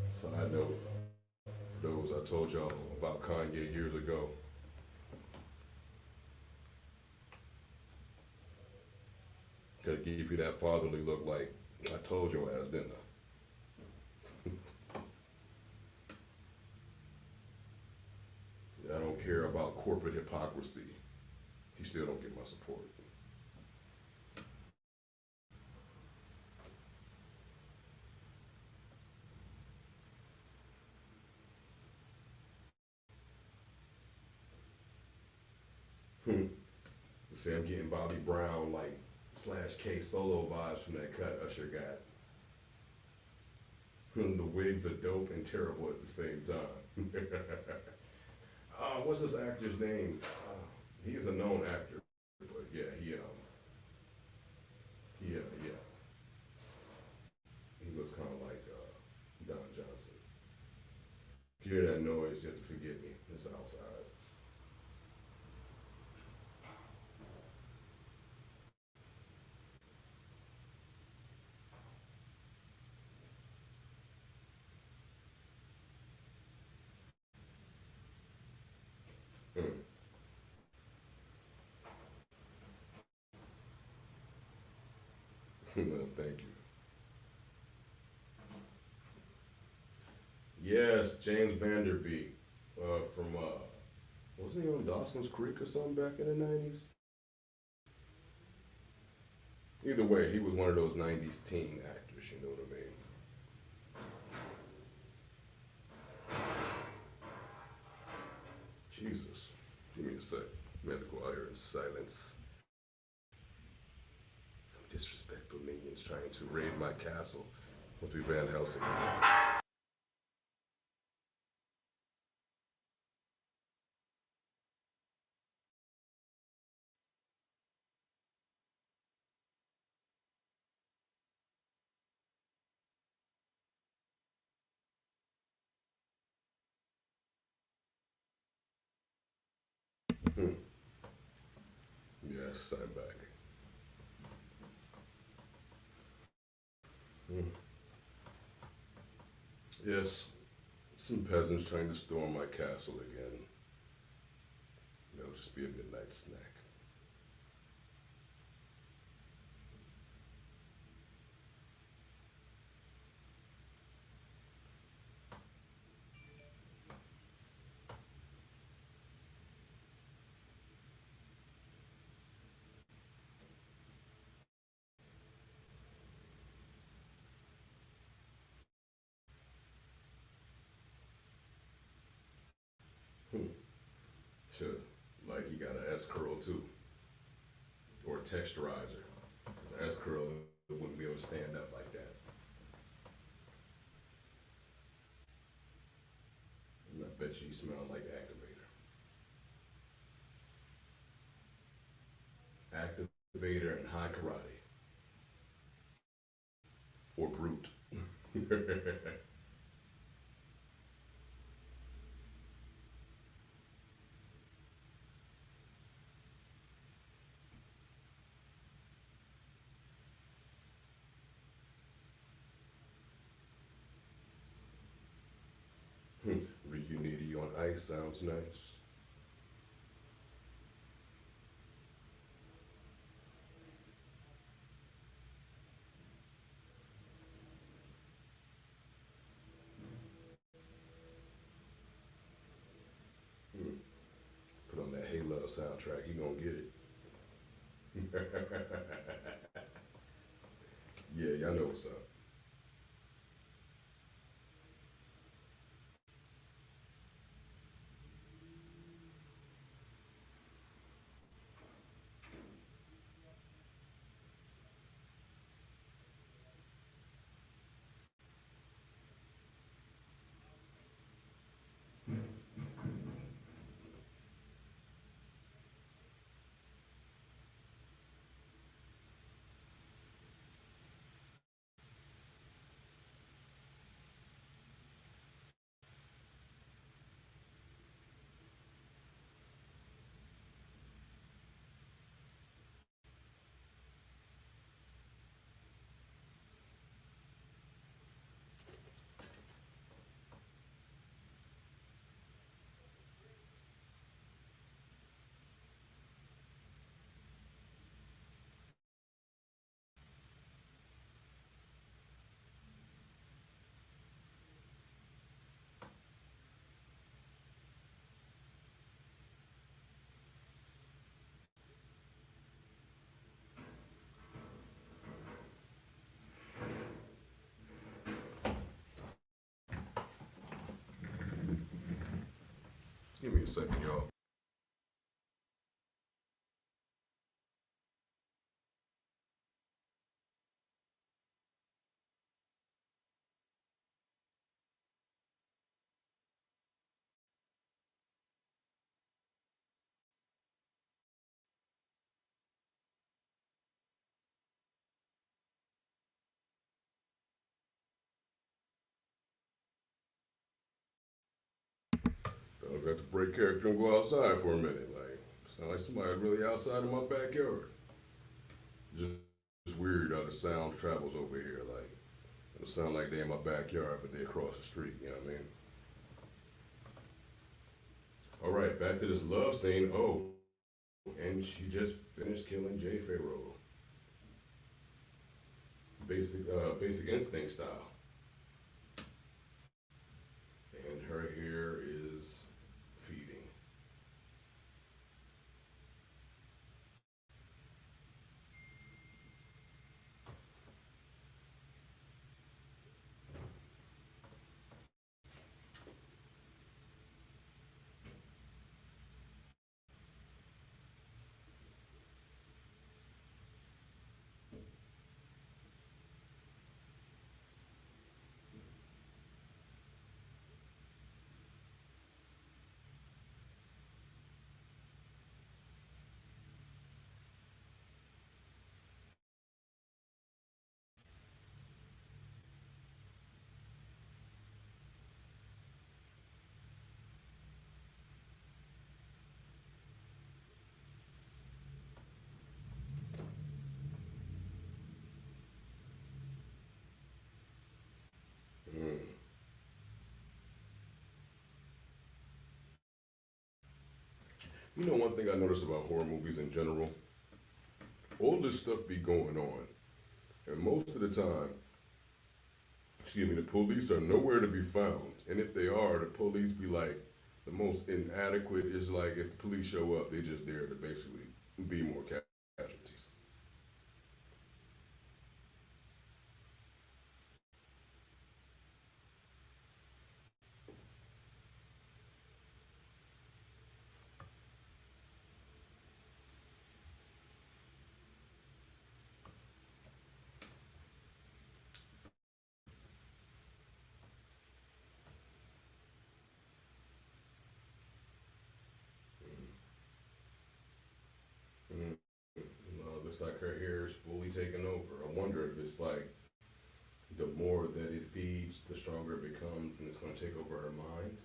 Side note, for those I told y'all about Kanye years ago. Could give you that fatherly look like I told your ass, didn't I? I don't care about corporate hypocrisy. He still don't get my support. See, I'm getting Bobby Brown like /K solo vibes from that cut Usher got. The wigs are dope and terrible at the same time. What's this actor's name? He's a known actor, but yeah, yeah, he looks kind of like Don Johnson. If you hear that noise, you have to forgive me. It's outside. Mm. No, thank you. Yes, James Vanderbeek from wasn't he on Dawson's Creek or something back in the '90s? Either way, he was one of those '90s teen actors. You know what I mean? Jesus, give me a sec. We have to go out here in silence. Some disrespectful minions trying to raid my castle. Must be Van Helsing. Hmm. Yes, I'm back. Hmm. Yes, some peasants trying to storm my castle again. They'll just be a midnight snack. Hmm. Sure. Like he got an S curl too, or a texturizer. An S curl wouldn't be able to stand up like that. And I bet you smell like activator and high karate or brute. Reunity on ice sounds nice. Hmm. Put on that Hey Love soundtrack, he gonna get it. Yeah, y'all know what's up. Give me a second, y'all. I got to break character and go outside for a minute. Like, sound like somebody really outside in my backyard. Just, just weird how the sound travels over here. Like, it'll sound like they in my backyard, but they across the street. You know what I mean? All right, back to this love scene. Oh, and she just finished killing Jay Farrow. Basic instinct style. And her hair is feeding. Mm. You know, one thing I notice about horror movies in general, all this stuff be going on, and most of the time, excuse me, the police are nowhere to be found. And if they are, the police be like the most inadequate. Is like if the police show up, they just there to basically be more casualties. Mm. Looks like her hair is fully taken over. I wonder if it's like the more that it feeds, the stronger it becomes, and it's going to take over her mind.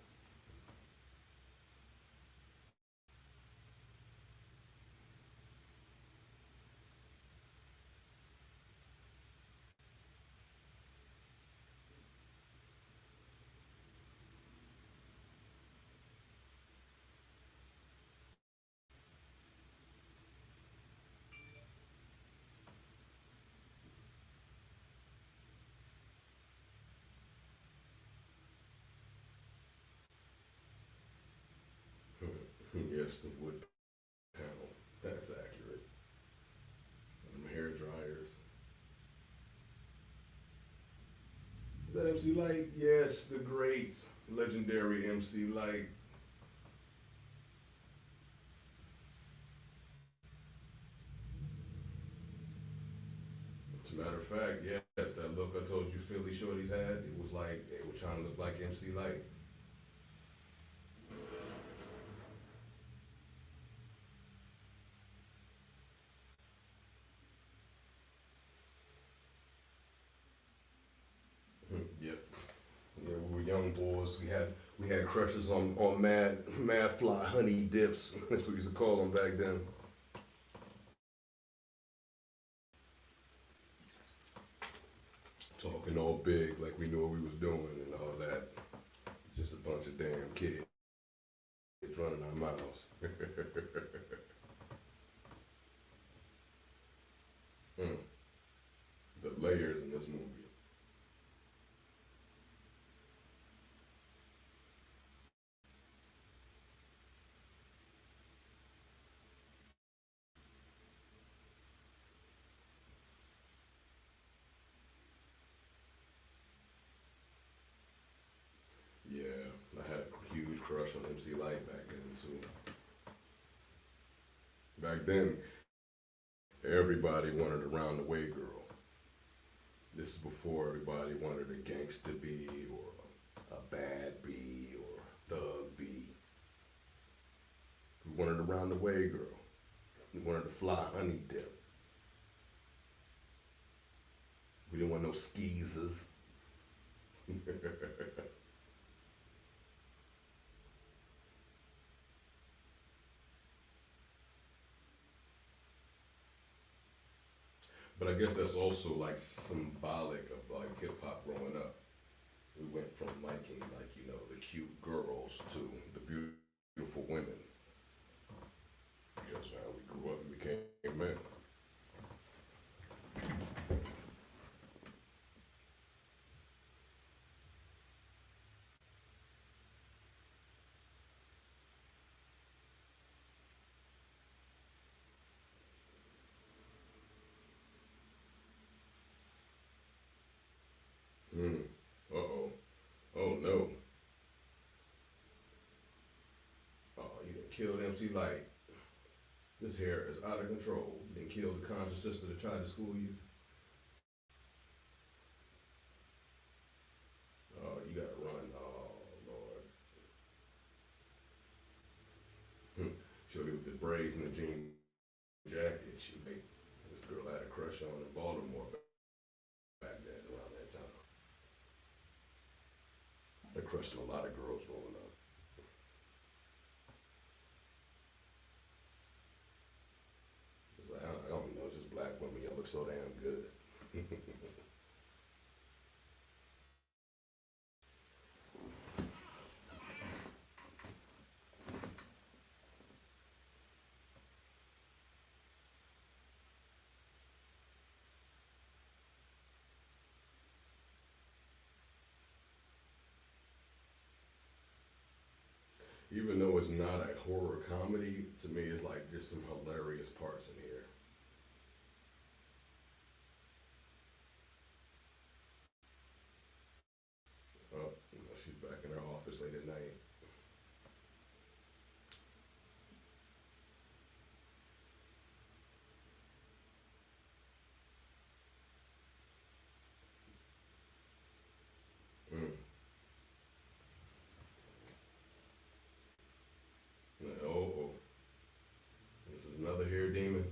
Yes, the wood panel. That's accurate. And them hair dryers. Is that MC Light? Yes, the great legendary MC Light. As a matter of fact, yes, that look I told you Philly Shorties had, it was like they were trying to look like MC Light. Yep. Yeah, we were young boys. We had crushes on mad fly honey dips. That's what we used to call them back then. Talking all big like we knew what we was doing and all that. Just a bunch of damn kids running our mouths. Mm. The layers in this movie. Yeah, I had a huge crush crush on MC Light back then too. Back then, everybody wanted a round the way girl. This is before everybody wanted a gangsta B or a bad B or thug B. We wanted a round the way girl. We wanted to fly honey dip. We didn't want no skeezers. But I guess that's also like symbolic of like hip hop growing up. We went from liking like, you know, the cute girls to the beautiful women. Because now we grew up and became men. Mm. Uh-oh. Oh no. Oh, you done killed MC Light. This hair is out of control. You done killed the conscious sister that tried to school you. Oh, you gotta run. Oh, Lord. Shorty with the braids and the jean jacket. This girl had a crush on in Baltimore back then around that time. I crushed on a lot of girls growing up. It's like, I don't know, just black women. Y'all look so damn good. Even though it's not a horror comedy, to me it's like there's some hilarious parts in here. Oh, you know, she's back in her office late at night. Mm. Oh, this is another hair demon.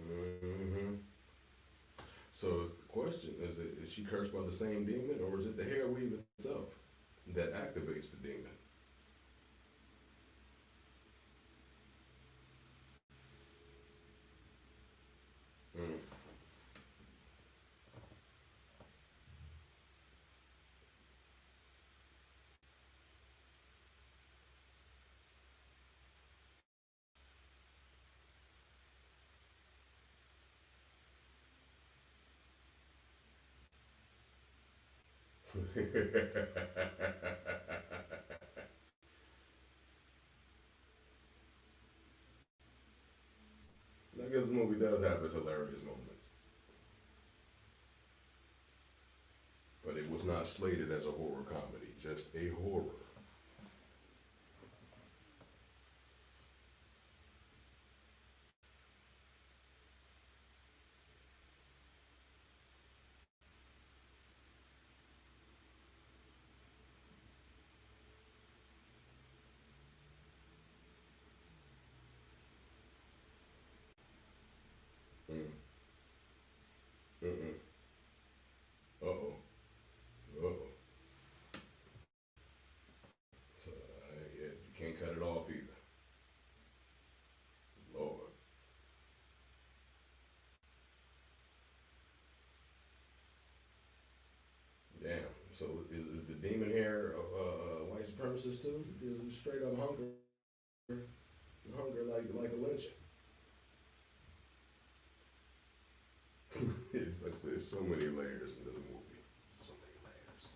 Hmm. So it's the question: is she cursed by the same demon, or is it the hair weave itself that activates the demon? Mm. I guess the movie does have its hilarious moments, but it was not slated as a horror comedy, just a horror. Mm. Mm-mm. Uh-oh. Uh-oh. So, yeah, you can't cut it off either. Lord. Damn. So is the demon hair white supremacist too? Is it straight up hunger like a lynch? It's like there's so many layers into the movie. So many layers.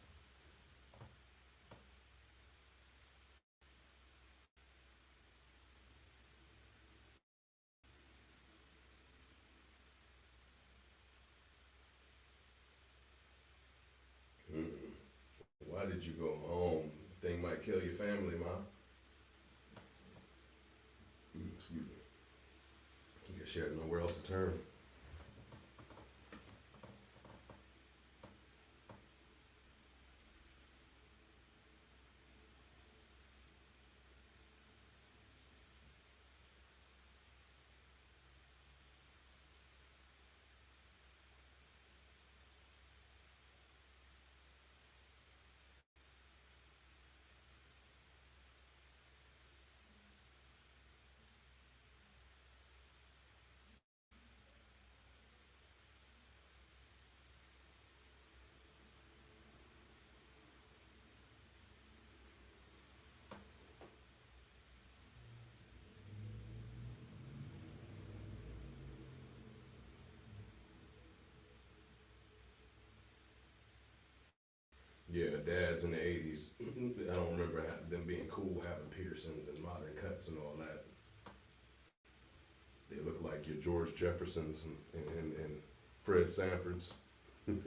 Mm-mm. did you go home? Thing might kill your family, ma. Excuse me. I guess she had nowhere else to turn. Yeah, dads in the 80s, I don't remember them being cool, having piercings and modern cuts and all that. They look like your George Jeffersons and Fred Sanfords. And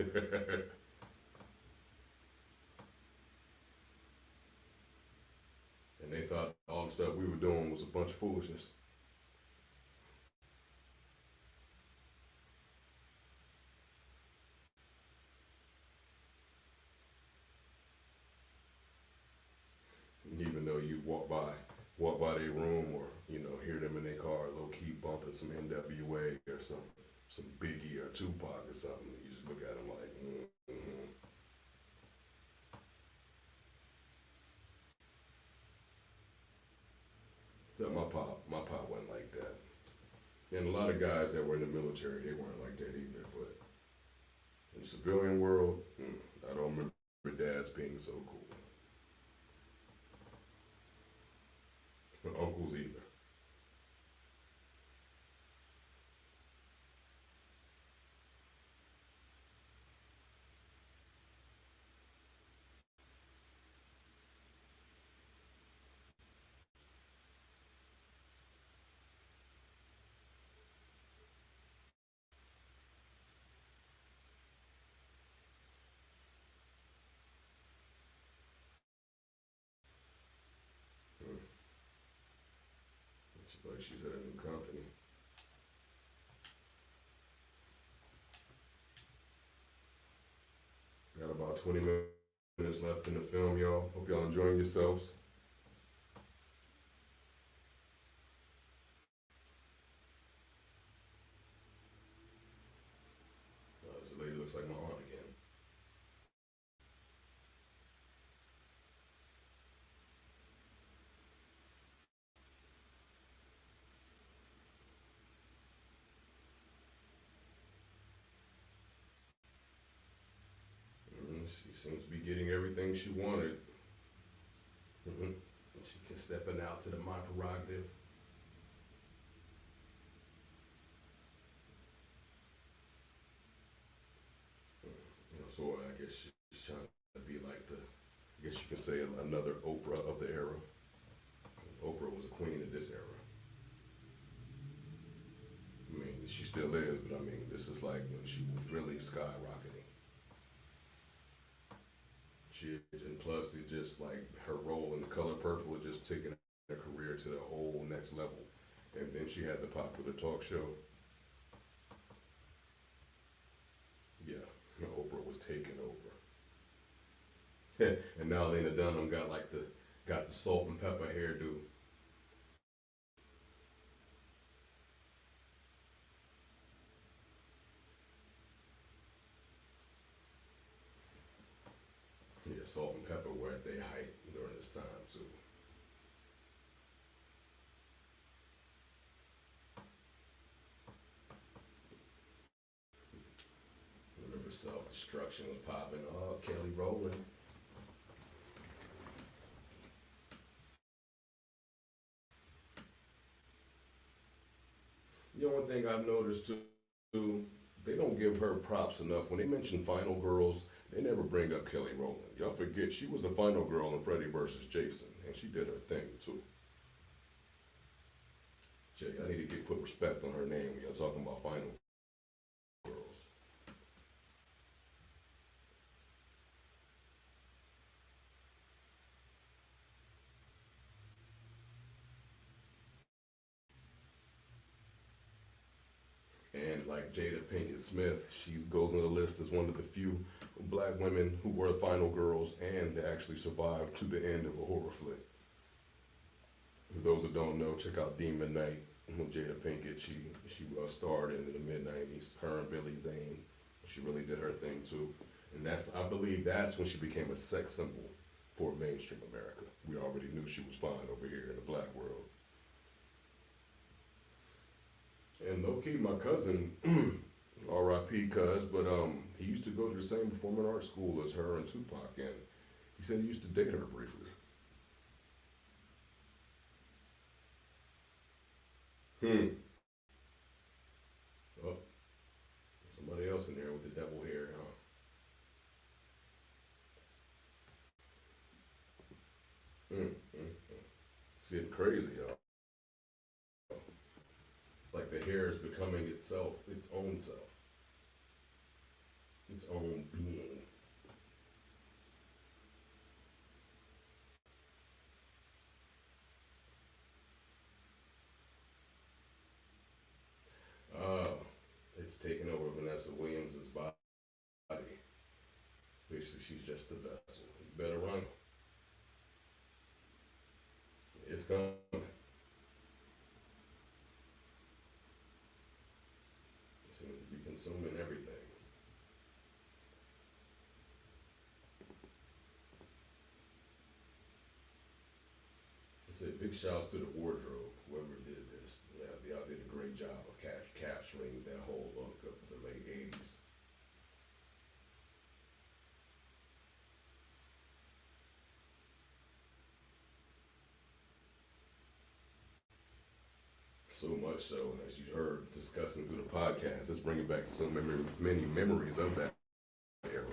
they thought all the stuff we were doing was a bunch of foolishness. Even though you walk by their room, or hear them in their car low key bumping some NWA or some Biggie or Tupac or something, you just look at them like, mm-hmm. So my pop wasn't like that, and a lot of guys that were in the military, they weren't like that either. But in the civilian world, I don't remember dads being so cool, but uncles either. Mm. Like she's at a new company. Got about 20 minutes left in the film, y'all. Hope y'all enjoying yourselves. This lady looks like my aunt again. She seems to be getting everything she wanted. She can stepping out to my prerogative. So I guess she's trying to be like I guess you can say another Oprah of the era. Oprah was a queen of this era. I mean, she still is, but I mean, this is like when she was really skyrocketing. And plus, it just like her role in The Color Purple was just taking her career to the whole next level. And then she had the popular talk show. Yeah, Oprah was taking over. And now Lena Dunham got the salt and pepper hairdo. Yeah, salt and pepper were at their height during this time too. Remember, Self Destruction was popping. Oh, Kelly Rowland. One thing I've noticed too, they don't give her props enough. When they mention Final Girls, they never bring up Kelly Rowland. Y'all forget she was the final girl in Freddy versus Jason, and she did her thing too. Jay, I need to put respect on her name when y'all talking about Final Girls. And like Jada Pinkett Smith, she goes on the list as one of the few black women who were final girls and actually survived to the end of a horror flick. For those that don't know, check out Demon Knight with Jada Pinkett. She starred in the mid-90s. Her and Billy Zane. She really did her thing too. And I believe that's when she became a sex symbol for mainstream America. We already knew she was fine over here in the black world. And low key, my cousin, R.I.P. cuz, but he used to go to the same performing arts school as her and Tupac, and he said he used to date her briefly. Hmm. Oh, somebody else in there with the devil hair, huh? It's getting crazy, y'all. Like the hair is becoming itself, its own self, its own being. Uh, it's taking over Vanessa Williams' body. Basically, she's just the vessel. You better run. It's coming. It seems to be consuming everything. I said big shouts to the wardrobe, whoever did this. Yeah, they all did a great job of capturing that whole look of the late 80s. So much so, as you heard discussing through the podcast, it's bringing back many memories of that era.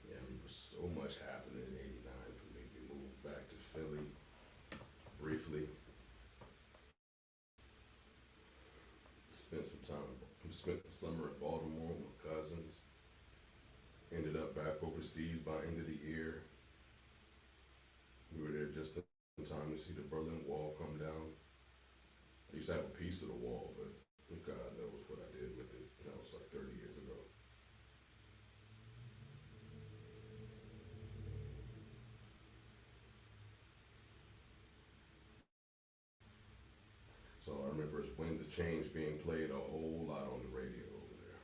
Yeah, I remember so much happened in '89 for me. We moved back to Philly briefly, spent some time, spent the summer in Baltimore with cousins. Ended up back overseas by end of the year. We were there just in time to see the Berlin Wall come down. I used to have a piece of the wall, but God knows what I did with it. That was like 30 years ago. So I remember it's Winds of Change being played a whole lot on the radio over there.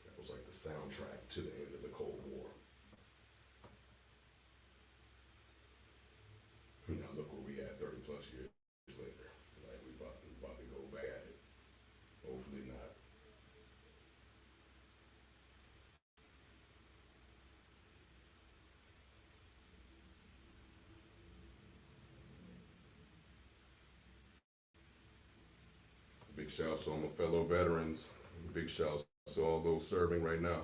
That was like the soundtrack to the end of the Cold War. Now look where we at 30 plus years later. Like we about to go back at it. Hopefully not. Big shouts to all my fellow veterans. Big shouts to all those serving right now.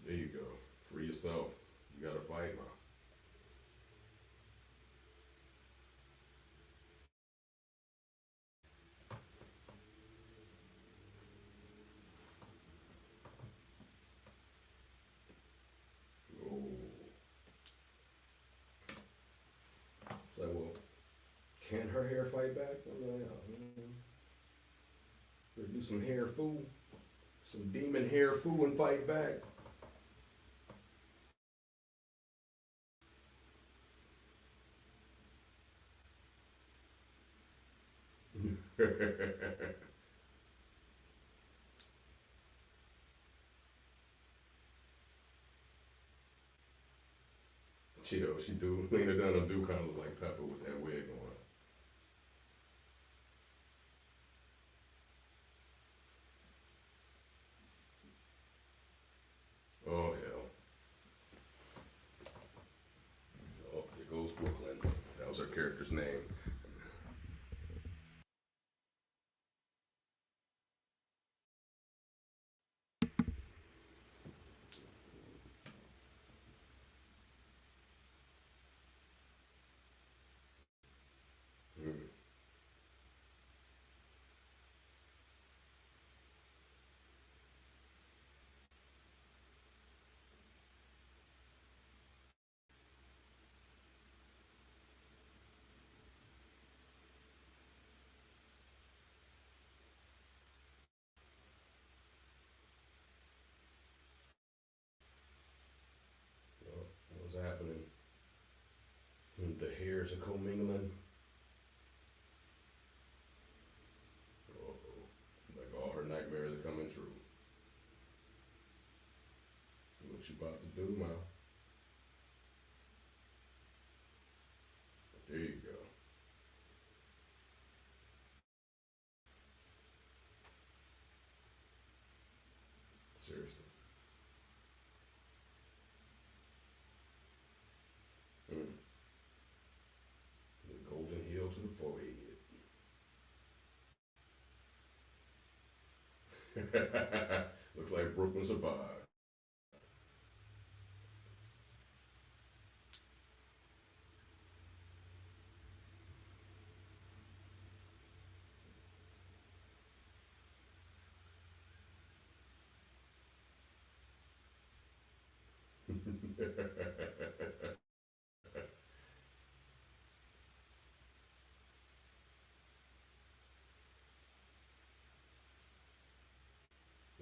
There you go. Free yourself. You gotta fight now. Oh. It's like, well, can her hair fight back? I'm like, oh, better do some hair foo, some demon hair foo and fight back. Chill, she do. Lena Dunham do kind of look like Pepper with that wig on. Oh yeah. Oh, there goes Brooklyn. That was her character's name. Hmm. Oh, what was happening? The hairs are commingling. Oh, like all her nightmares are coming true. What you about to do, ma? There you go. Seriously. Mm. The golden heel to the forehead. Looks like Brooklyn survived.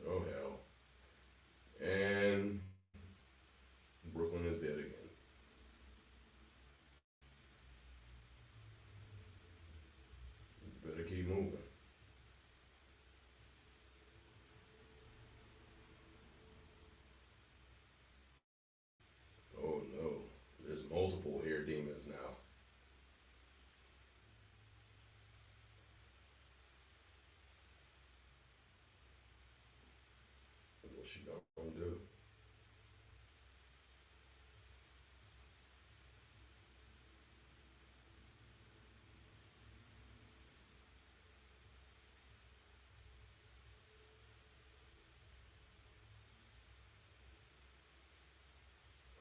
Oh hell. And Brooklyn is dead again. You better keep moving. Oh no. There's multiple hair demons now. What's she gonna do?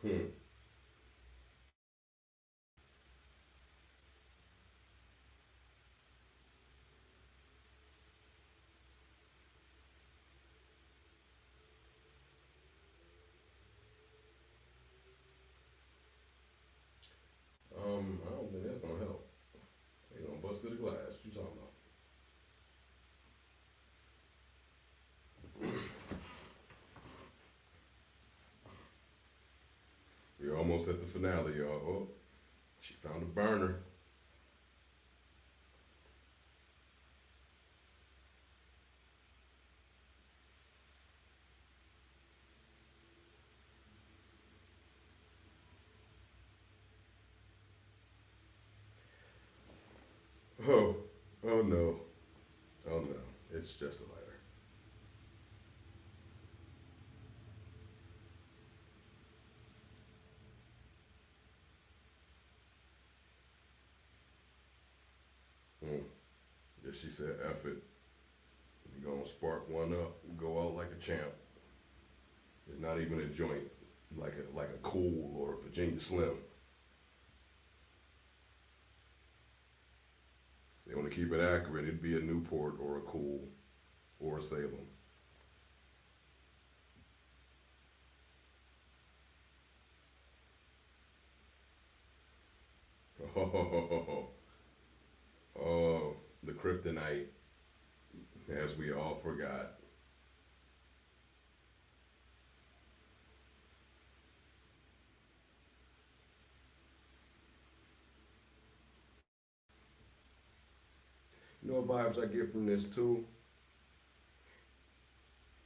Hmm. I don't think that's gonna help. They gonna bust through the glass. What you talking about? We're almost at the finale, y'all. Oh, she found a burner. Oh, oh no. Oh no. It's just a lighter. Hmm. Just she said, F it. You gonna spark one up and go out like a champ. It's not even a joint like a cool or a Virginia Slim. They want to keep it accurate. It'd be a Newport or a Cool or a Salem. Oh, oh, the kryptonite, as we all forgot. You know what vibes I get from this too?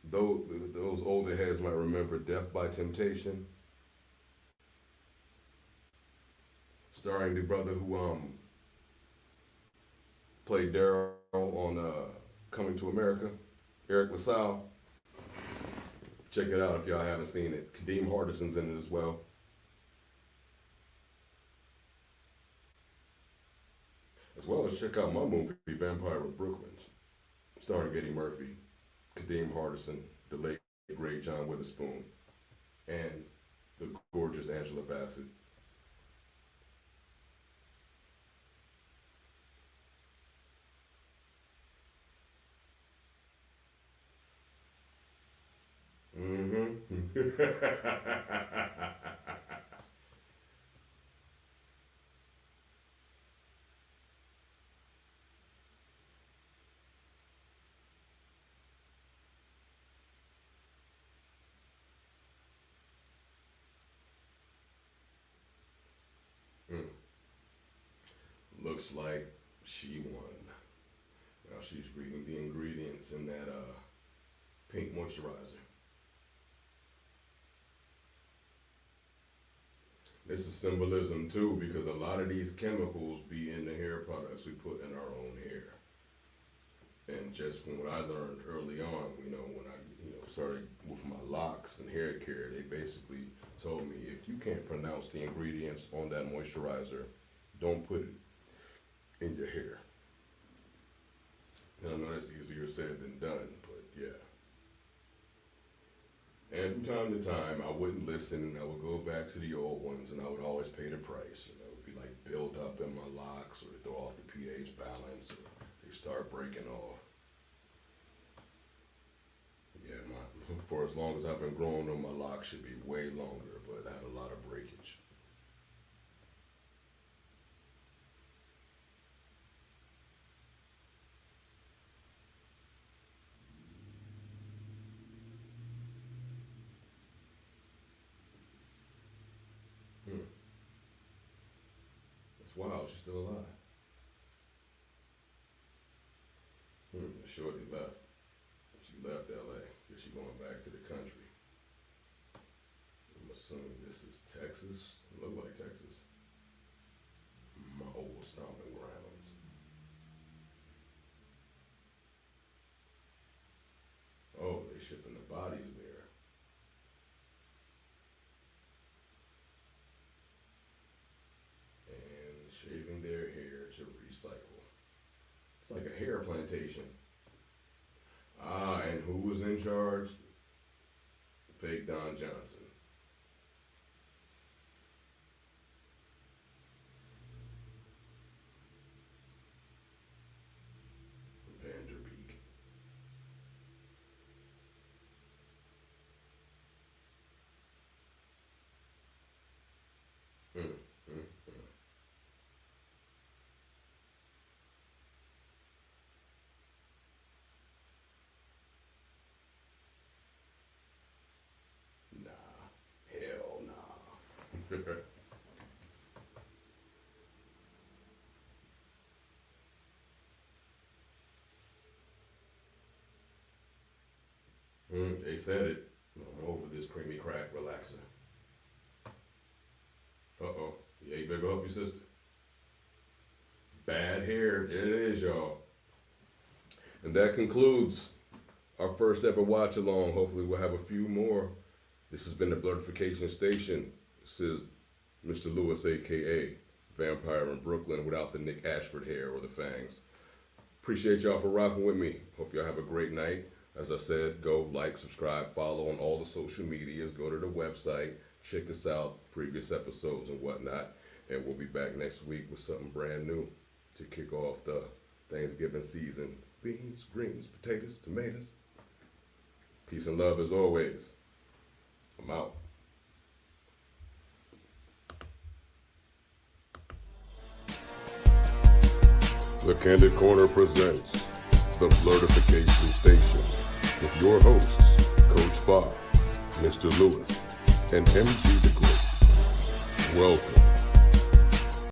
Those older heads might remember Death by Temptation. starring the brother who played Daryl on Coming to America, Eric LaSalle. Check it out if y'all haven't seen it. Kadeem Hardison's in it as well. As well as check out my movie, Vampire in Brooklyn, starring Eddie Murphy, Kadeem Hardison, the late great John Witherspoon, and the gorgeous Angela Bassett. Looks like she won. Now she's reading the ingredients in that pink moisturizer. This is symbolism too, because a lot of these chemicals be in the hair products we put in our own hair. And just from what I learned early on, when I started with my locks and hair care, they basically told me, if you can't pronounce the ingredients on that moisturizer, don't put it in your hair. And I know that's easier said than done, but yeah. And from time to time, I wouldn't listen, and I would go back to the old ones, and I would always pay the price. It would be like build up in my locks, or they throw off the pH balance, or they start breaking off. Yeah, for as long as I've been growing them, my locks should be way longer, but I had a lot of breakage. Wow, she's still alive. The shorty left. She left LA. Is she going back to the country? I'm assuming this is Texas. Look like Texas. My old stomping grounds. Oh, they shipping the bodies there. Shaving their hair to recycle. It's like a hair plantation. And who was in charge? Fake Don Johnson. Vanderbeek. They said it. I'm over this creamy crack relaxer. Uh-oh. Yeah, you better go help your sister. Bad hair. There it is, y'all. And that concludes our first ever watch along. Hopefully we'll have a few more. This has been the Blerdification Station. This is Mr. Lewis, aka Vampire in Brooklyn, without the Nick Ashford hair or the fangs. Appreciate y'all for rocking with me. Hope y'all have a great night. As I said, go like, subscribe, follow on all the social medias. Go to the website, check us out, previous episodes and whatnot. And we'll be back next week with something brand new to kick off the Thanksgiving season. Beans, greens, potatoes, tomatoes. Peace and love as always. I'm out. The Candid Corner presents the Blerdification Station with your hosts, Coach Bob, Mr. Lewis, and MG the Great. Welcome.